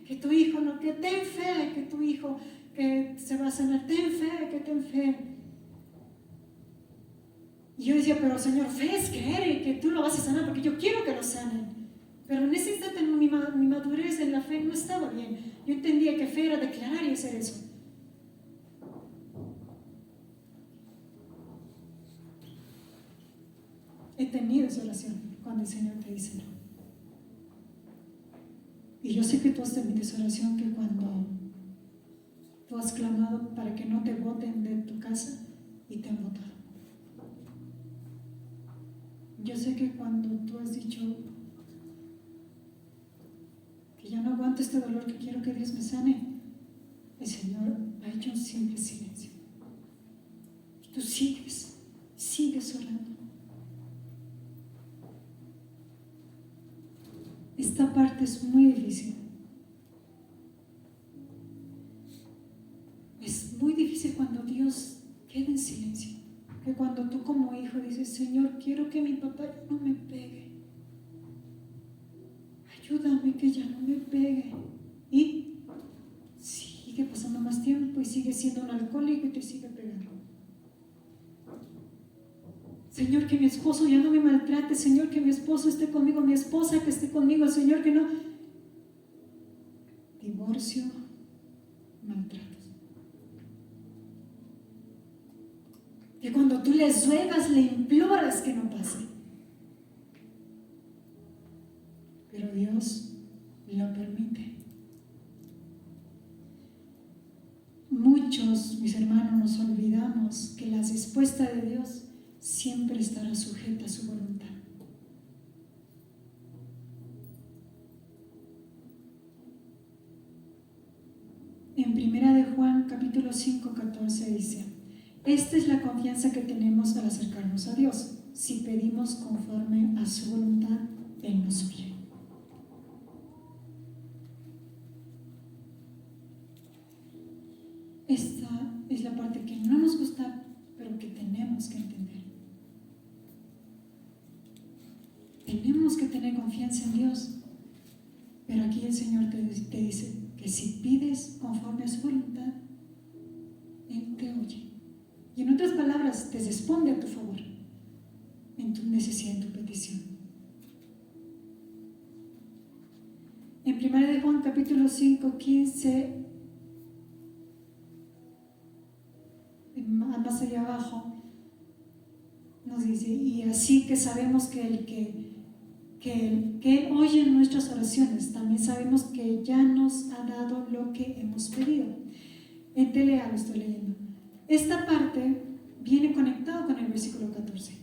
que tu hijo no, que ten fe, que tu hijo que se va a sanar, ten fe, que ten fe. Y yo decía, pero Señor, fe es creer que tú lo vas a sanar, porque yo quiero que lo sanen. Pero en ese instante mi madurez en la fe no estaba bien. Yo entendía que fe era declarar y hacer eso. He tenido esa oración cuando el Señor te dice no. Y yo sé que tú has tenido esa oración, que cuando tú has clamado para que no te boten de tu casa y te han botado. Yo sé que cuando tú has dicho que ya no aguanto este dolor, que quiero que Dios me sane, el Señor ha hecho un simple silencio. Y tú sigues orando. Esta parte es muy difícil. Es muy difícil cuando Dios queda en silencio. Que cuando tú como hijo dices, Señor, quiero que mi papá ya no me pegue. Ayúdame que ya no me pegue. Y sigue pasando más tiempo y sigue siendo un alcohólico y te sigue pegando. Señor, que mi esposo ya no me maltrate. Señor, que mi esposo esté conmigo. Mi esposa que esté conmigo. Señor, que no. Divorcio, maltratos. Que cuando tú le ruegas, le imploras que no pase. Pero Dios lo permite. Muchos, mis hermanos, nos olvidamos que la respuesta de Dios siempre estará sujeta a su voluntad. En 1 de Juan, capítulo 5, 14 dice, esta es la confianza que tenemos al acercarnos a Dios. Si pedimos conforme a su voluntad, Él nos oye. Esta es la parte que no nos gusta, pero que tenemos que entender. Tenemos que tener confianza en Dios. Pero aquí el Señor te dice que si pides conforme a su voluntad, Él te oye. Y en otras palabras, te responde a tu favor, en tu necesidad, en tu petición. En 1 de Juan, capítulo 5, 15, más allá abajo, nos dice, y así que sabemos que Él oye nuestras oraciones, también sabemos que ya nos ha dado lo que hemos pedido. En Telea lo estoy leyendo. Esta parte viene conectado con el versículo 14.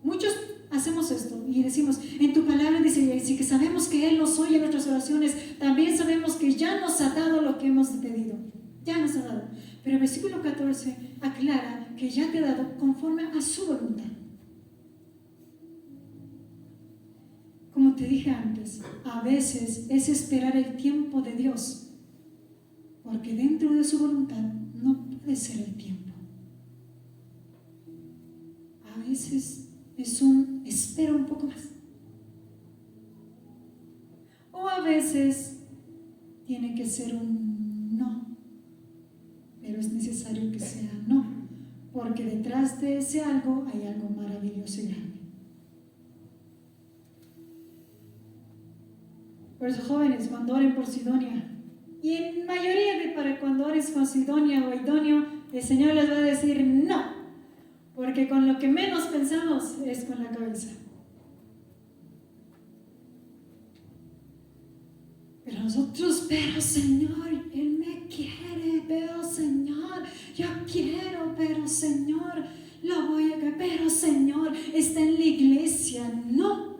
Muchos hacemos esto y decimos, en tu palabra dice, así que sabemos que Él nos oye nuestras oraciones, también sabemos que ya nos ha dado lo que hemos pedido. Ya nos ha dado. Pero el versículo 14 aclara que ya te ha dado conforme a su voluntad. Como te dije antes, a veces es esperar el tiempo de Dios, porque dentro de su voluntad no puede ser el tiempo. a veces es un espera un poco más. O a veces tiene que ser un no, pero es necesario que sea no, porque detrás de ese algo hay algo maravilloso y grande. Por eso, jóvenes, cuando oren por Sidonia, y en mayoría de para cuando ores con Sidonia o Idonio, el Señor les va a decir no, porque con lo que menos pensamos es con la cabeza. Pero nosotros, pero Señor, Él me quiere, pero Señor, yo quiero, pero Señor, lo voy a creer, pero Señor, está en la iglesia, no.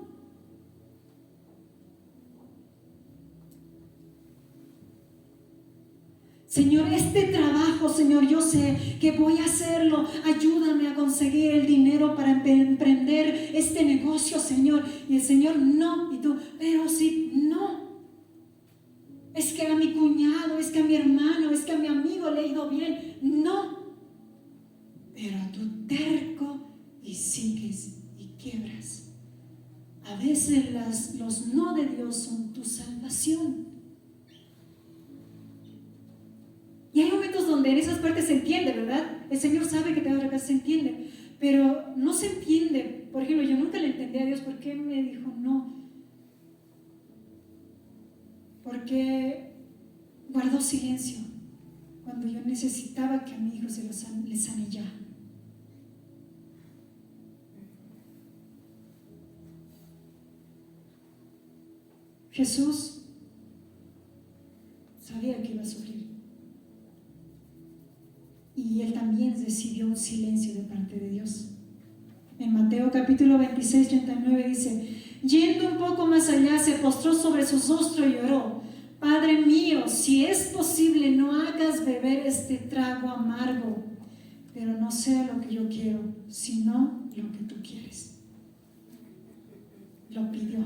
Señor, este trabajo, Señor, yo sé que voy a hacerlo. Ayúdame a conseguir el dinero para emprender este negocio, Señor. Y el Señor, no. Y tú, pero sí, no. Es que a mi cuñado, es que a mi hermano, es que a mi amigo le ha ido bien. No. Pero tú terco y sigues y quiebras. A veces los no de Dios son tu salvación. Y hay momentos donde en esas partes se entiende, ¿verdad? El Señor sabe que te va a arreglar, se entiende. Pero no se entiende. Por ejemplo, yo nunca le entendí a Dios por qué me dijo no. Porque guardó silencio cuando yo necesitaba que a mi hijo le sane ya. Jesús sabía que iba a sufrir. Y Él también recibió un silencio de parte de Dios. En Mateo capítulo 26, 39 dice: yendo un poco más allá, se postró sobre su rostro y lloró: Padre mío, si es posible, no hagas beber este trago amargo, pero no sea lo que yo quiero, sino lo que tú quieres. Lo pidió.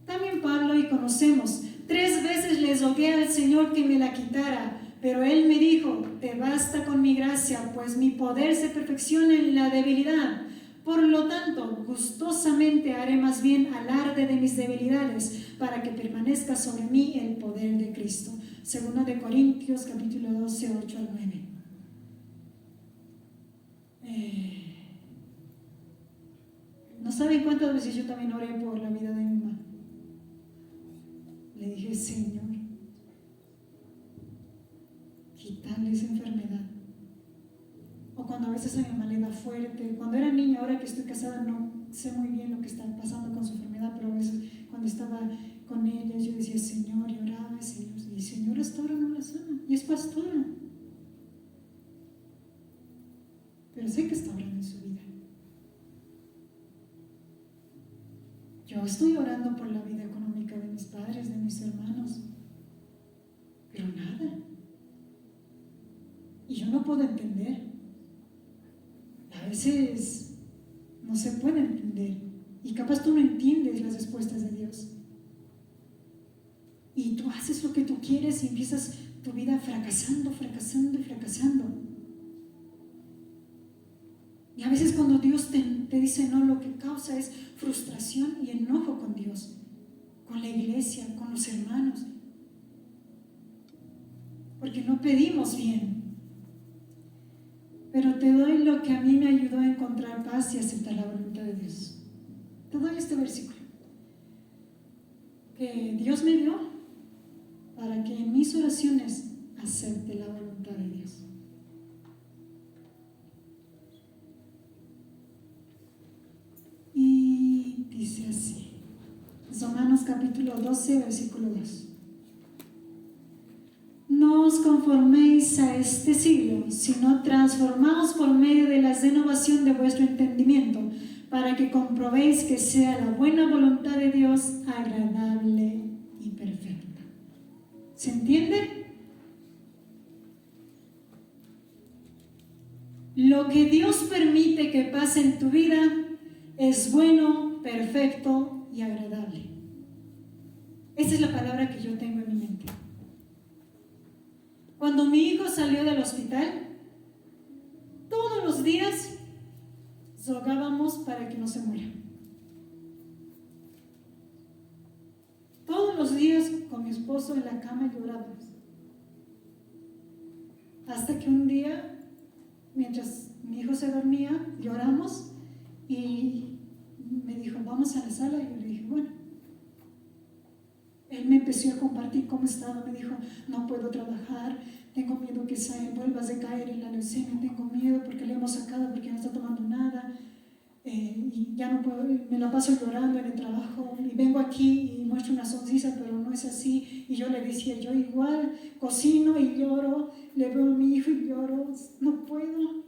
También Pablo, y conocemos, 3 veces le rogué al Señor que me la quitara, pero Él me dijo: te basta con mi gracia, pues mi poder se perfecciona en la debilidad. Por lo tanto, gustosamente haré más bien alarde de mis debilidades, para que permanezca sobre mí el poder de Cristo. 2 de Corintios capítulo 12, 8 al 9. No saben cuántas veces yo también oré por la vida de mi mamá. Le dije: Señor, quitarle esa enfermedad. O cuando a veces a mi mamá le da fuerte. Cuando era niña, ahora que estoy casada, no sé muy bien lo que está pasando con su enfermedad, pero a veces cuando estaba con ella, yo decía: Señor, y oraba, Señor, y el Señor hasta ahora no la sana, y es pastora. Pero sé que está orando en su vida. Yo estoy orando por la vida económica de mis padres, de mis hermanos, pero nada. Y yo no puedo entender. A veces no se puede entender. Y capaz tú no entiendes las respuestas de Dios. Y tú haces lo que tú quieres y empiezas tu vida fracasando, fracasando y fracasando. Y a veces cuando Dios te dice no, lo que causa es frustración y enojo con Dios, con la iglesia, con los hermanos. Porque no pedimos bien. Pero te doy lo que a mí me ayudó a encontrar paz y aceptar la voluntad de Dios. Te doy este versículo que Dios me dio para que en mis oraciones acepte la voluntad de Dios. Y dice así, Romanos capítulo 12, versículo 2. No os conforméis a este siglo, sino transformaos por medio de la renovación de vuestro entendimiento, para que comprobéis que sea la buena voluntad de Dios, agradable y perfecta. ¿Se entiende? Lo que Dios permite que pase en tu vida es bueno, perfecto y agradable. Esa es la palabra que yo tengo en mi mente. Cuando mi hijo salió del hospital, todos los los días rogábamos para que no se muera. Todos los días con mi esposo en la cama llorábamos. Hasta que un día, mientras mi hijo se dormía, lloramos y me dijo, vamos a la sala. Y yo le dije, bueno. Él me empezó a compartir cómo estaba. Me dijo, no puedo trabajar, tengo miedo que vuelvas a caer en la leucemia, tengo miedo porque le hemos sacado porque no está tomando nada. Y ya no puedo, me la paso llorando en el trabajo y vengo aquí y muestro una sonrisa, pero no es así. Y yo le decía, yo igual cocino y lloro, le veo a mi hijo y lloro, no puedo.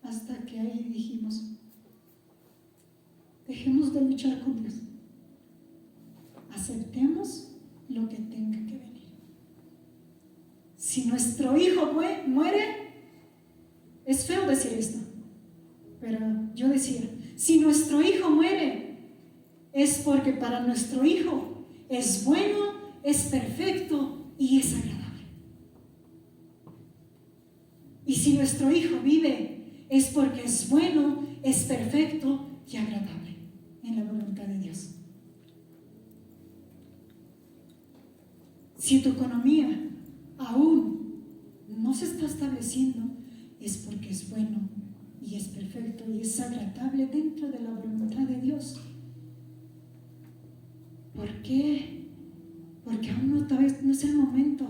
Hasta que ahí dijimos, dejemos de luchar con Dios, aceptemos lo que tenga que venir. Si nuestro hijo muere, es feo decir esto, pero yo decía, si nuestro hijo muere, es porque para nuestro hijo es bueno, es perfecto y es agradable. Y si nuestro hijo vive, es porque es bueno, es perfecto y agradable en la voluntad de Dios. Si tu economía aún no se está estableciendo, es porque es bueno y es perfecto y es agradable dentro de la voluntad de Dios. ¿Por qué? Porque aún tal vez no es el momento.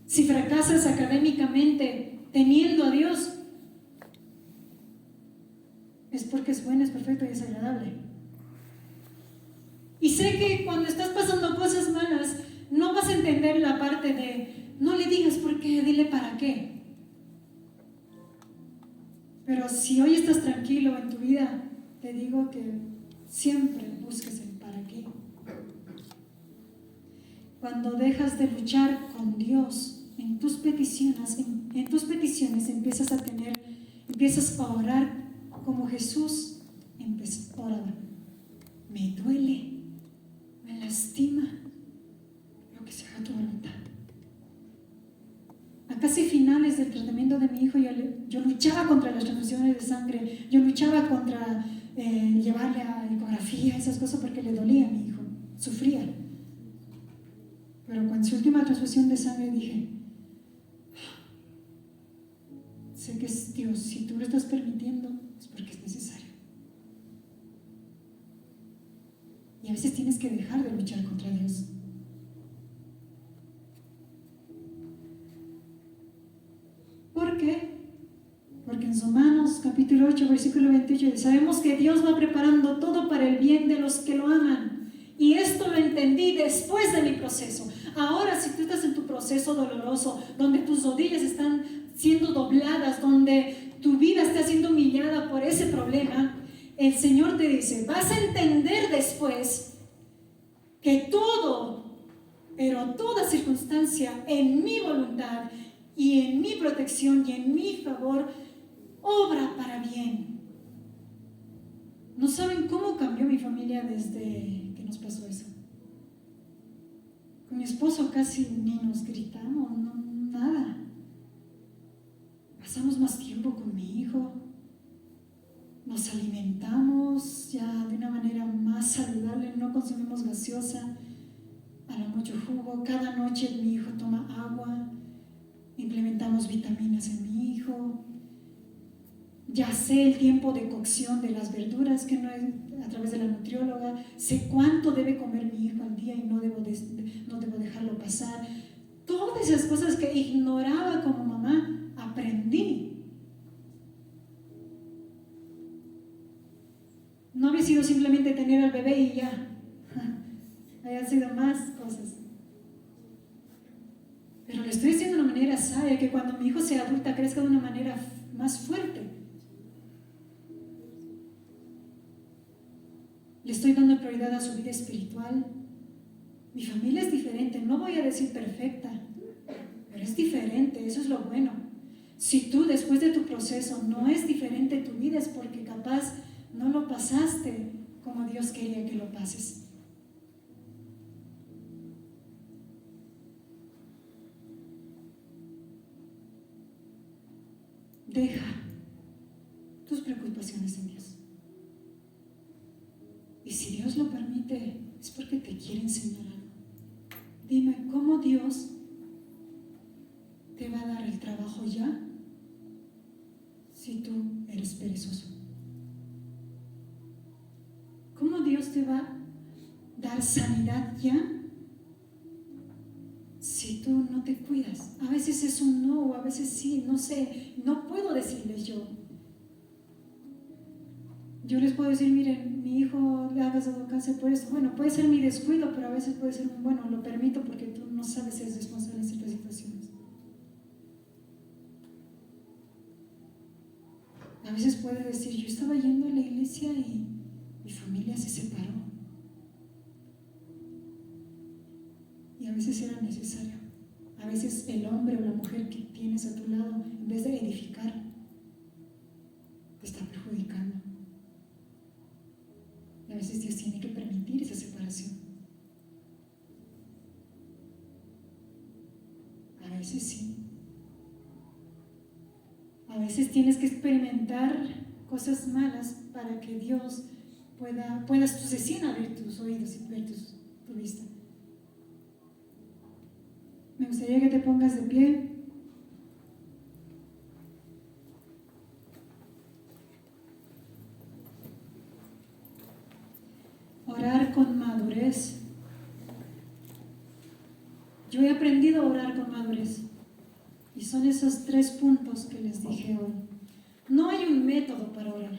Si fracasas académicamente teniendo a Dios, es porque es bueno, es perfecto y es agradable. Y sé que cuando estás pasando cosas malas, no vas a entender la parte de no le digas por qué, dile para qué. Pero si hoy estás tranquilo en tu vida, te digo que siempre busques el para qué. Cuando dejas de luchar con Dios en tus peticiones, empiezas a orar como Jesús oraba. Me duele, me lastima, pero que se haga tu voluntad. A casi finales del tratamiento de mi hijo, yo luchaba contra las transfusiones de sangre, yo luchaba contra llevarle a ecografía, esas cosas, porque le dolía a mi hijo, sufría. Pero con su última transfusión de sangre dije, sé que es Dios, si tú lo estás permitiendo, es porque es necesario. Y a veces tienes que dejar de luchar contra Dios. ¿Por qué? Porque en Romanos capítulo 8, versículo 28 dice, sabemos que Dios va preparando todo para el bien de los que lo aman. Y esto lo entendí después de mi proceso. Ahora, si tú estás en tu proceso doloroso, donde tus rodillas están siendo dobladas, donde tu vida está siendo humillada por ese problema, el Señor te dice, vas a entender después que todo, pero toda circunstancia en mi voluntad y en mi protección y en mi favor obra para bien. No saben cómo cambió mi familia desde que nos pasó eso. Con mi esposo casi ni nos gritamos, no, nada. Pasamos más tiempo con mi hijo. Nos alimentamos ya de una manera más saludable, no consumimos gaseosa, a lo mucho jugo. Cada noche mi hijo toma agua, implementamos vitaminas en mi hijo. Ya sé el tiempo de cocción de las verduras, que no es a través de la nutrióloga. Sé cuánto debe comer mi hijo al día y no debo dejarlo pasar. Todas esas cosas que ignoraba como mamá, aprendí. No había sido simplemente tener al bebé y ya. Había sido más cosas. Pero lo estoy haciendo de una manera sabia, que cuando mi hijo sea adulta crezca de una manera más fuerte. Le estoy dando prioridad a su vida espiritual. Mi familia es diferente, no voy a decir perfecta, pero es diferente, eso es lo bueno. Si tú después de tu proceso no es diferente tu vida, es porque capaz no lo pasaste como Dios quería que lo pases. Deja tus preocupaciones en Dios. Y si Dios lo permite, es porque te quiere enseñar algo. Dime, ¿cómo Dios te va a dar el trabajo ya si tú eres perezoso? ¿Cómo Dios te va a dar sanidad ya si tú no te cuidas? A veces es un no, o a veces sí, no sé, no puedo decirles yo. Yo les puedo decir, miren, mi hijo le ha dado cáncer por esto. Bueno, puede ser mi descuido, pero a veces puede ser un bueno, lo permito porque tú no sabes ser responsable en ciertas situaciones. A veces puedes decir, yo estaba yendo a la iglesia y mi familia se separó. Y a veces era necesario. A veces el hombre o la mujer que tienes a tu lado, en vez de edificar, te está perjudicando. Y a veces Dios tiene que permitir esa separación. A veces sí. A veces tienes que experimentar cosas malas para que Dios puedas tú recién abrir tus oídos y ver tu vista. Me gustaría que te pongas de pie. Orar con madurez. Yo he aprendido a orar con madurez. Y son esos 3 puntos que les dije hoy. No hay un método para orar.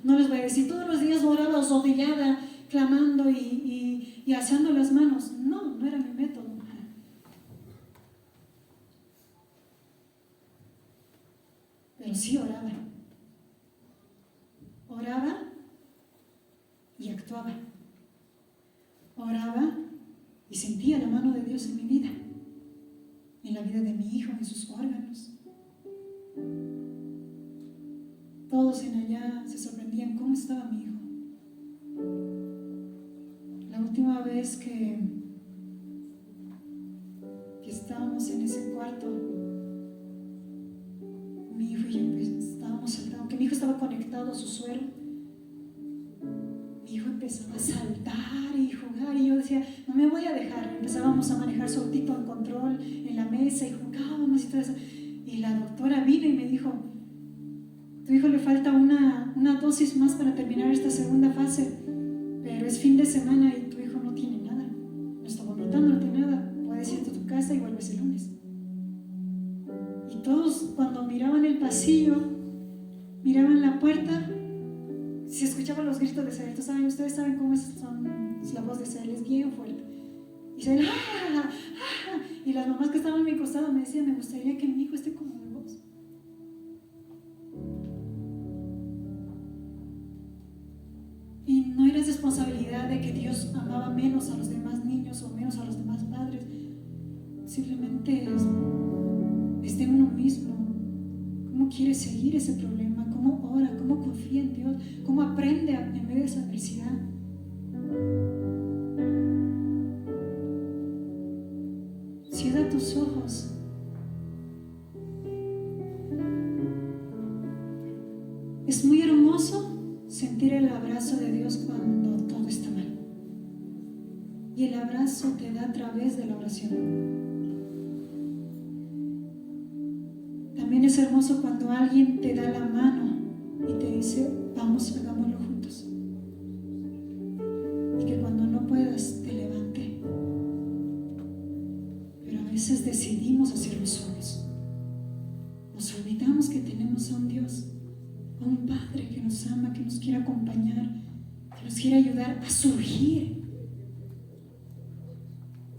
No les voy a decir, todos los días oraba arrodillada, clamando y alzando las manos. No era mi método. Pero sí oraba. Oraba y actuaba. Oraba y sentía la mano de Dios en mi vida, en la vida de mi hijo, en sus órganos. Todos en allá se sorprendían cómo estaba mi hijo. La última vez que estábamos en ese cuarto, mi hijo y yo estábamos saltando, aunque mi hijo estaba conectado a su suero, mi hijo empezaba a saltar y jugar y yo decía, no me voy a dejar. Empezábamos a manejar soltito en control en la mesa y jugábamos y todo eso. Y la doctora vino y me dijo, tu hijo le falta una dosis más para terminar esta segunda fase, pero es fin de semana y tu hijo no tiene nada, no está vomitando, no tiene nada, puedes irte a tu casa y vuelves el lunes. Y todos cuando miraban el pasillo, miraban la puerta, se escuchaban los gritos de Sael. Ustedes saben cómo es la voz de Sael, es bien fuerte. Y Sael, ¡ah! ¡Ah! Y las mamás que estaban a mi costado me decían, me gustaría que mi hijo esté como mi voz. Y no era responsabilidad de que Dios amaba menos a los demás niños o menos a los demás padres. Simplemente es de uno mismo. ¿Cómo quiere seguir ese problema? ¿Cómo ora? ¿Cómo confía en Dios? ¿Cómo aprende en medio de esa adversidad? Cierra tus ojos. Es muy hermoso sentir el abrazo de Dios cuando todo está mal. Y el abrazo te da a través de la oración. También es hermoso cuando alguien te da la mano y te dice, vamos, hagámoslo juntos. Y que cuando no puedas, te levante. Pero a veces decidimos hacerlo solos. Nos olvidamos que tenemos a un Dios, a un Padre que nos ama, que nos quiere acompañar, que nos quiere ayudar a surgir.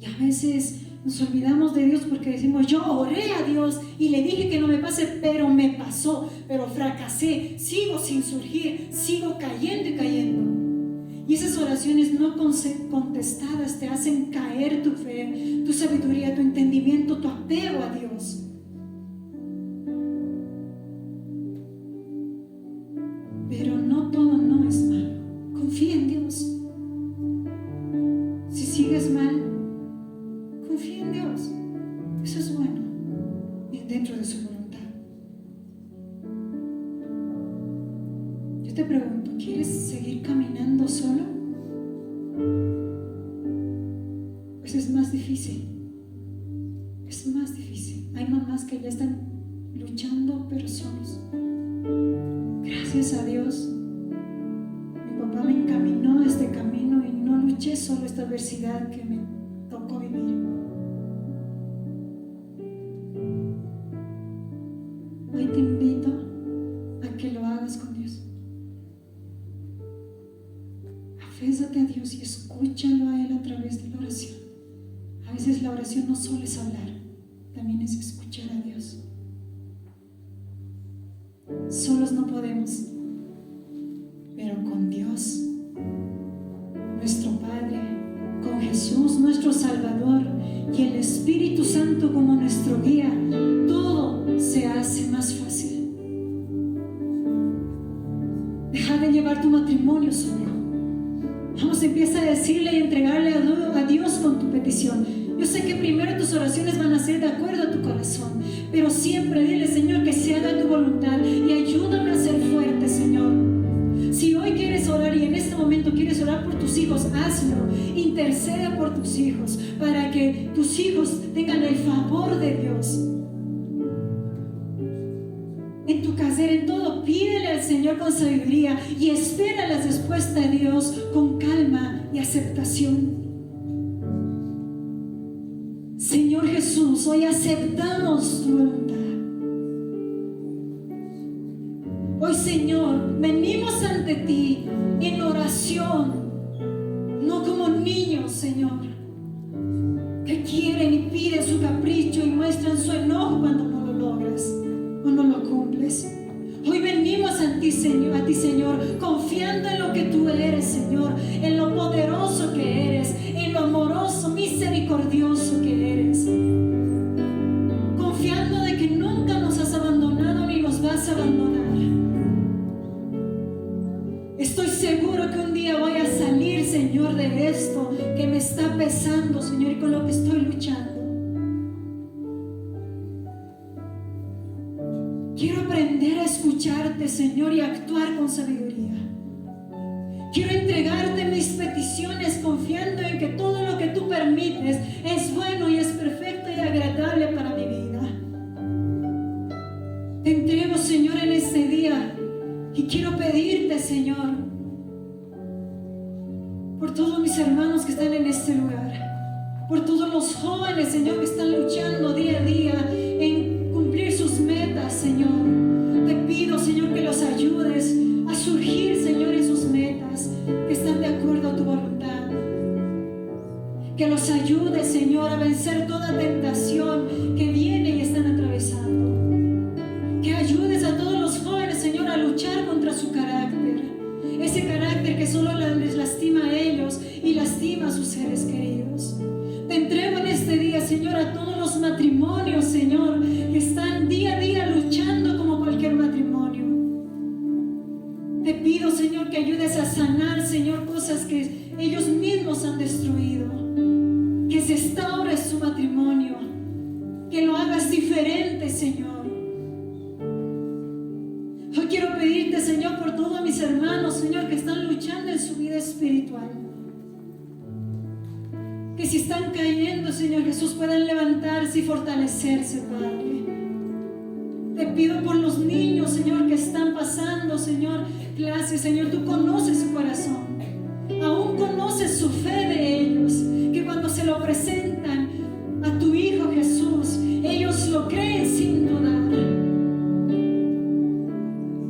Y a veces nos olvidamos de Dios porque decimos, yo oré a Dios y le dije que no me pase, pero me pasó, pero fracasé, sigo sin surgir, sigo cayendo y cayendo. Y esas oraciones no contestadas te hacen caer tu fe, tu sabiduría, tu entendimiento, tu apego a Dios. Pero no todo no es malo. Confía en Dios. Si sigues mal, confía en Dios. Eso es bueno, dentro de su voluntad. te pregunto, ¿quieres seguir caminando solo? Pues es más difícil. Es más difícil. Hay mamás que ya están luchando pero solos. Gracias a Dios, mi papá me encaminó a este camino y no luché solo esta adversidad que me tocó vivir. Hoy te invito a que lo hagas con Dios. Afésate a Dios y escúchalo a Él a través de la oración. A veces la oración no solo es hablar, también es escuchar a Dios. Solos no podemos, pero con Dios, nuestro Padre, con Jesús, nuestro Salvador, y el Espíritu Santo como nuestro guía, todo se hace más fácil. Deja de llevar tu matrimonio solo. Vamos, empieza a decirle y entregarle a Dios con tu petición. Yo sé que primero tus oraciones van a ser de acuerdo a tu corazón, pero siempre dile, Señor, que se haga tu voluntad y ayúdame a ser fuerte, Señor. Si hoy quieres orar y en este momento quieres orar por tus hijos, hazlo. Intercede por tus hijos para que tus hijos tengan el favor de Dios. En tu casera, en todo, pídele al Señor con sabiduría y espera la respuesta de Dios con calma y aceptación. Señor Jesús, hoy aceptamos tu voluntad. Hoy, Señor, venimos ante ti en oración, no como niños, Señor, que quieren y piden su capricho y muestran su enojo cuando no lo logras o no lo cumples. Hoy venimos a ti, Señor, confiando en lo que tú eres, Señor, en lo poderoso que eres, en lo amoroso, misericordioso que eres. Confiando de que nunca nos has abandonado ni nos vas a abandonar. Estoy seguro que un día voy a salir, Señor, de esto que me está pesando, Señor, y con lo que estoy luchando. Quiero aprender a escucharte, Señor, y a actuar con sabiduría. Quiero entregarte mis peticiones confiando en que todo lo que tú permites es bueno y es perfecto y agradable para mi vida. Te entrego, Señor, en este día y quiero pedirte, Señor, por todos mis hermanos que están en este lugar, por todos los jóvenes, Señor, que están luchando día a día en cumplir sus metas, Señor. Te pido, Señor, que los ayudes a surgir, Señor, en sus metas, que están de acuerdo a tu voluntad. Que los ayudes, Señor, a vencer toda tentación que viene y están atravesando. Que ayudes a todos los jóvenes, Señor, a luchar contra su carácter. Ese carácter que solo les lastima a ellos y lastima a sus seres queridos. Te entrego en este día, Señor, a todos los matrimonios, Señor, que están día a día luchando como cualquier matrimonio. Te pido, Señor, que ayudes a sanar, Señor, cosas que ellos mismos han destruido. Que se restaure su matrimonio. Que lo hagas diferente, Señor. Hoy quiero pedirte, Señor, por todos mis hermanos, Señor, que están luchando en su vida espiritual. Que si están cayendo, Señor Jesús, puedan levantarse y fortalecerse, Padre. Te pido por los niños, Señor, que están pasando, Señor, clases. Señor, tú conoces su corazón. Aún conoces su fe de ellos. Que cuando se lo presentan a tu Hijo Jesús, ellos lo creen sin dudar.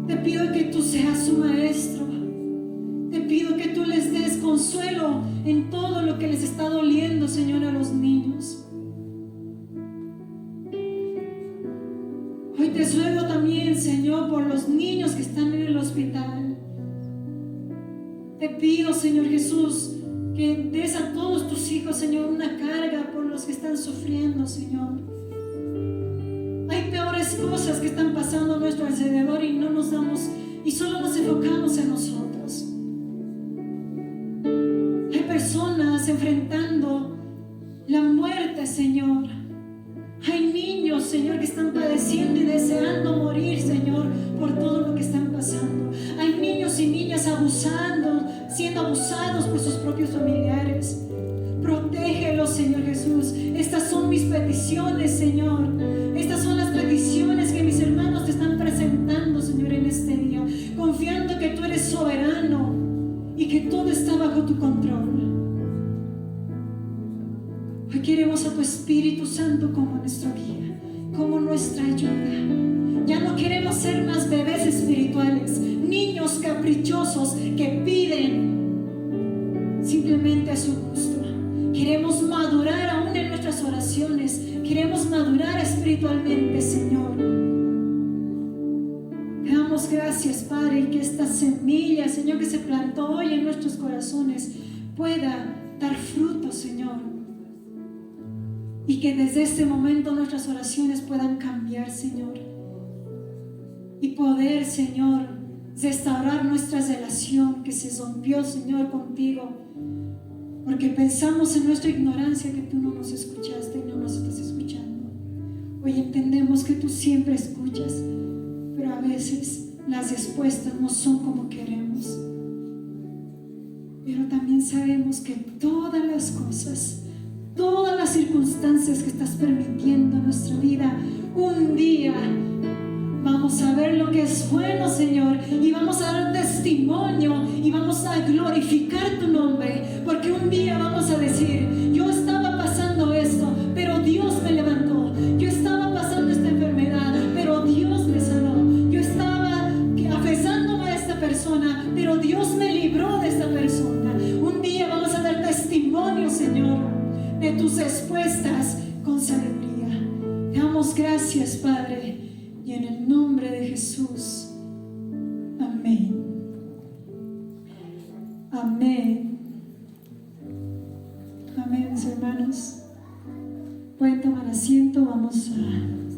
Te pido que tú seas su maestro. Te pido que tú les des consuelo en todo lo que les está doliendo, Señor, a los niños. Hoy te ruego también, Señor, por los niños que están en el hospital. Te pido, Señor Jesús, que des a todos tus hijos, Señor, una carga por los que están sufriendo, Señor. Hay peores cosas que están pasando a nuestro alrededor y no nos damos, y solo nos enfocamos en nosotros. Hay personas enfrentando la muerte, Señor. Hay niños, Señor, que están padeciendo y deseando morir, Señor, por todo lo que están pasando. Hay niños y soberano y que todo está bajo tu control. Hoy queremos a tu Espíritu Santo como nuestro guía, como nuestra ayuda. Ya no queremos ser más bebés espirituales, niños caprichosos que piden simplemente a su gusto. Queremos madurar aún en nuestras oraciones. Queremos madurar espiritualmente, Señor. Te damos gracias, Padre, y que esta semilla, Señor, que se plantó hoy en nuestros corazones pueda dar fruto, Señor. Y que desde este momento nuestras oraciones puedan cambiar, Señor. Y poder, Señor, restaurar nuestra relación que se rompió, Señor, contigo. Porque pensamos en nuestra ignorancia que tú no nos escuchaste y no nos estás escuchando. Hoy entendemos que tú siempre escuchas, pero a veces las respuestas no son como queremos. Pero también sabemos que todas las cosas, todas las circunstancias que estás permitiendo en nuestra vida, un día vamos a ver lo que es bueno, Señor, y vamos a dar testimonio y vamos a glorificar tu nombre, porque un día vamos a decir: yo estaba pasando esto, pero Dios me levantó. Yo estaba pasando esta enfermedad, pero Dios me sanó. Yo estaba afesándome a esta persona, pero Dios me libró de esta persona. Un día vamos a dar testimonio, Señor, de tus respuestas con sabiduría. Te damos gracias, Padre, y en el nombre de Jesús. Amén. Amén. Amén, mis hermanos. Pueden tomar asiento. Vamos a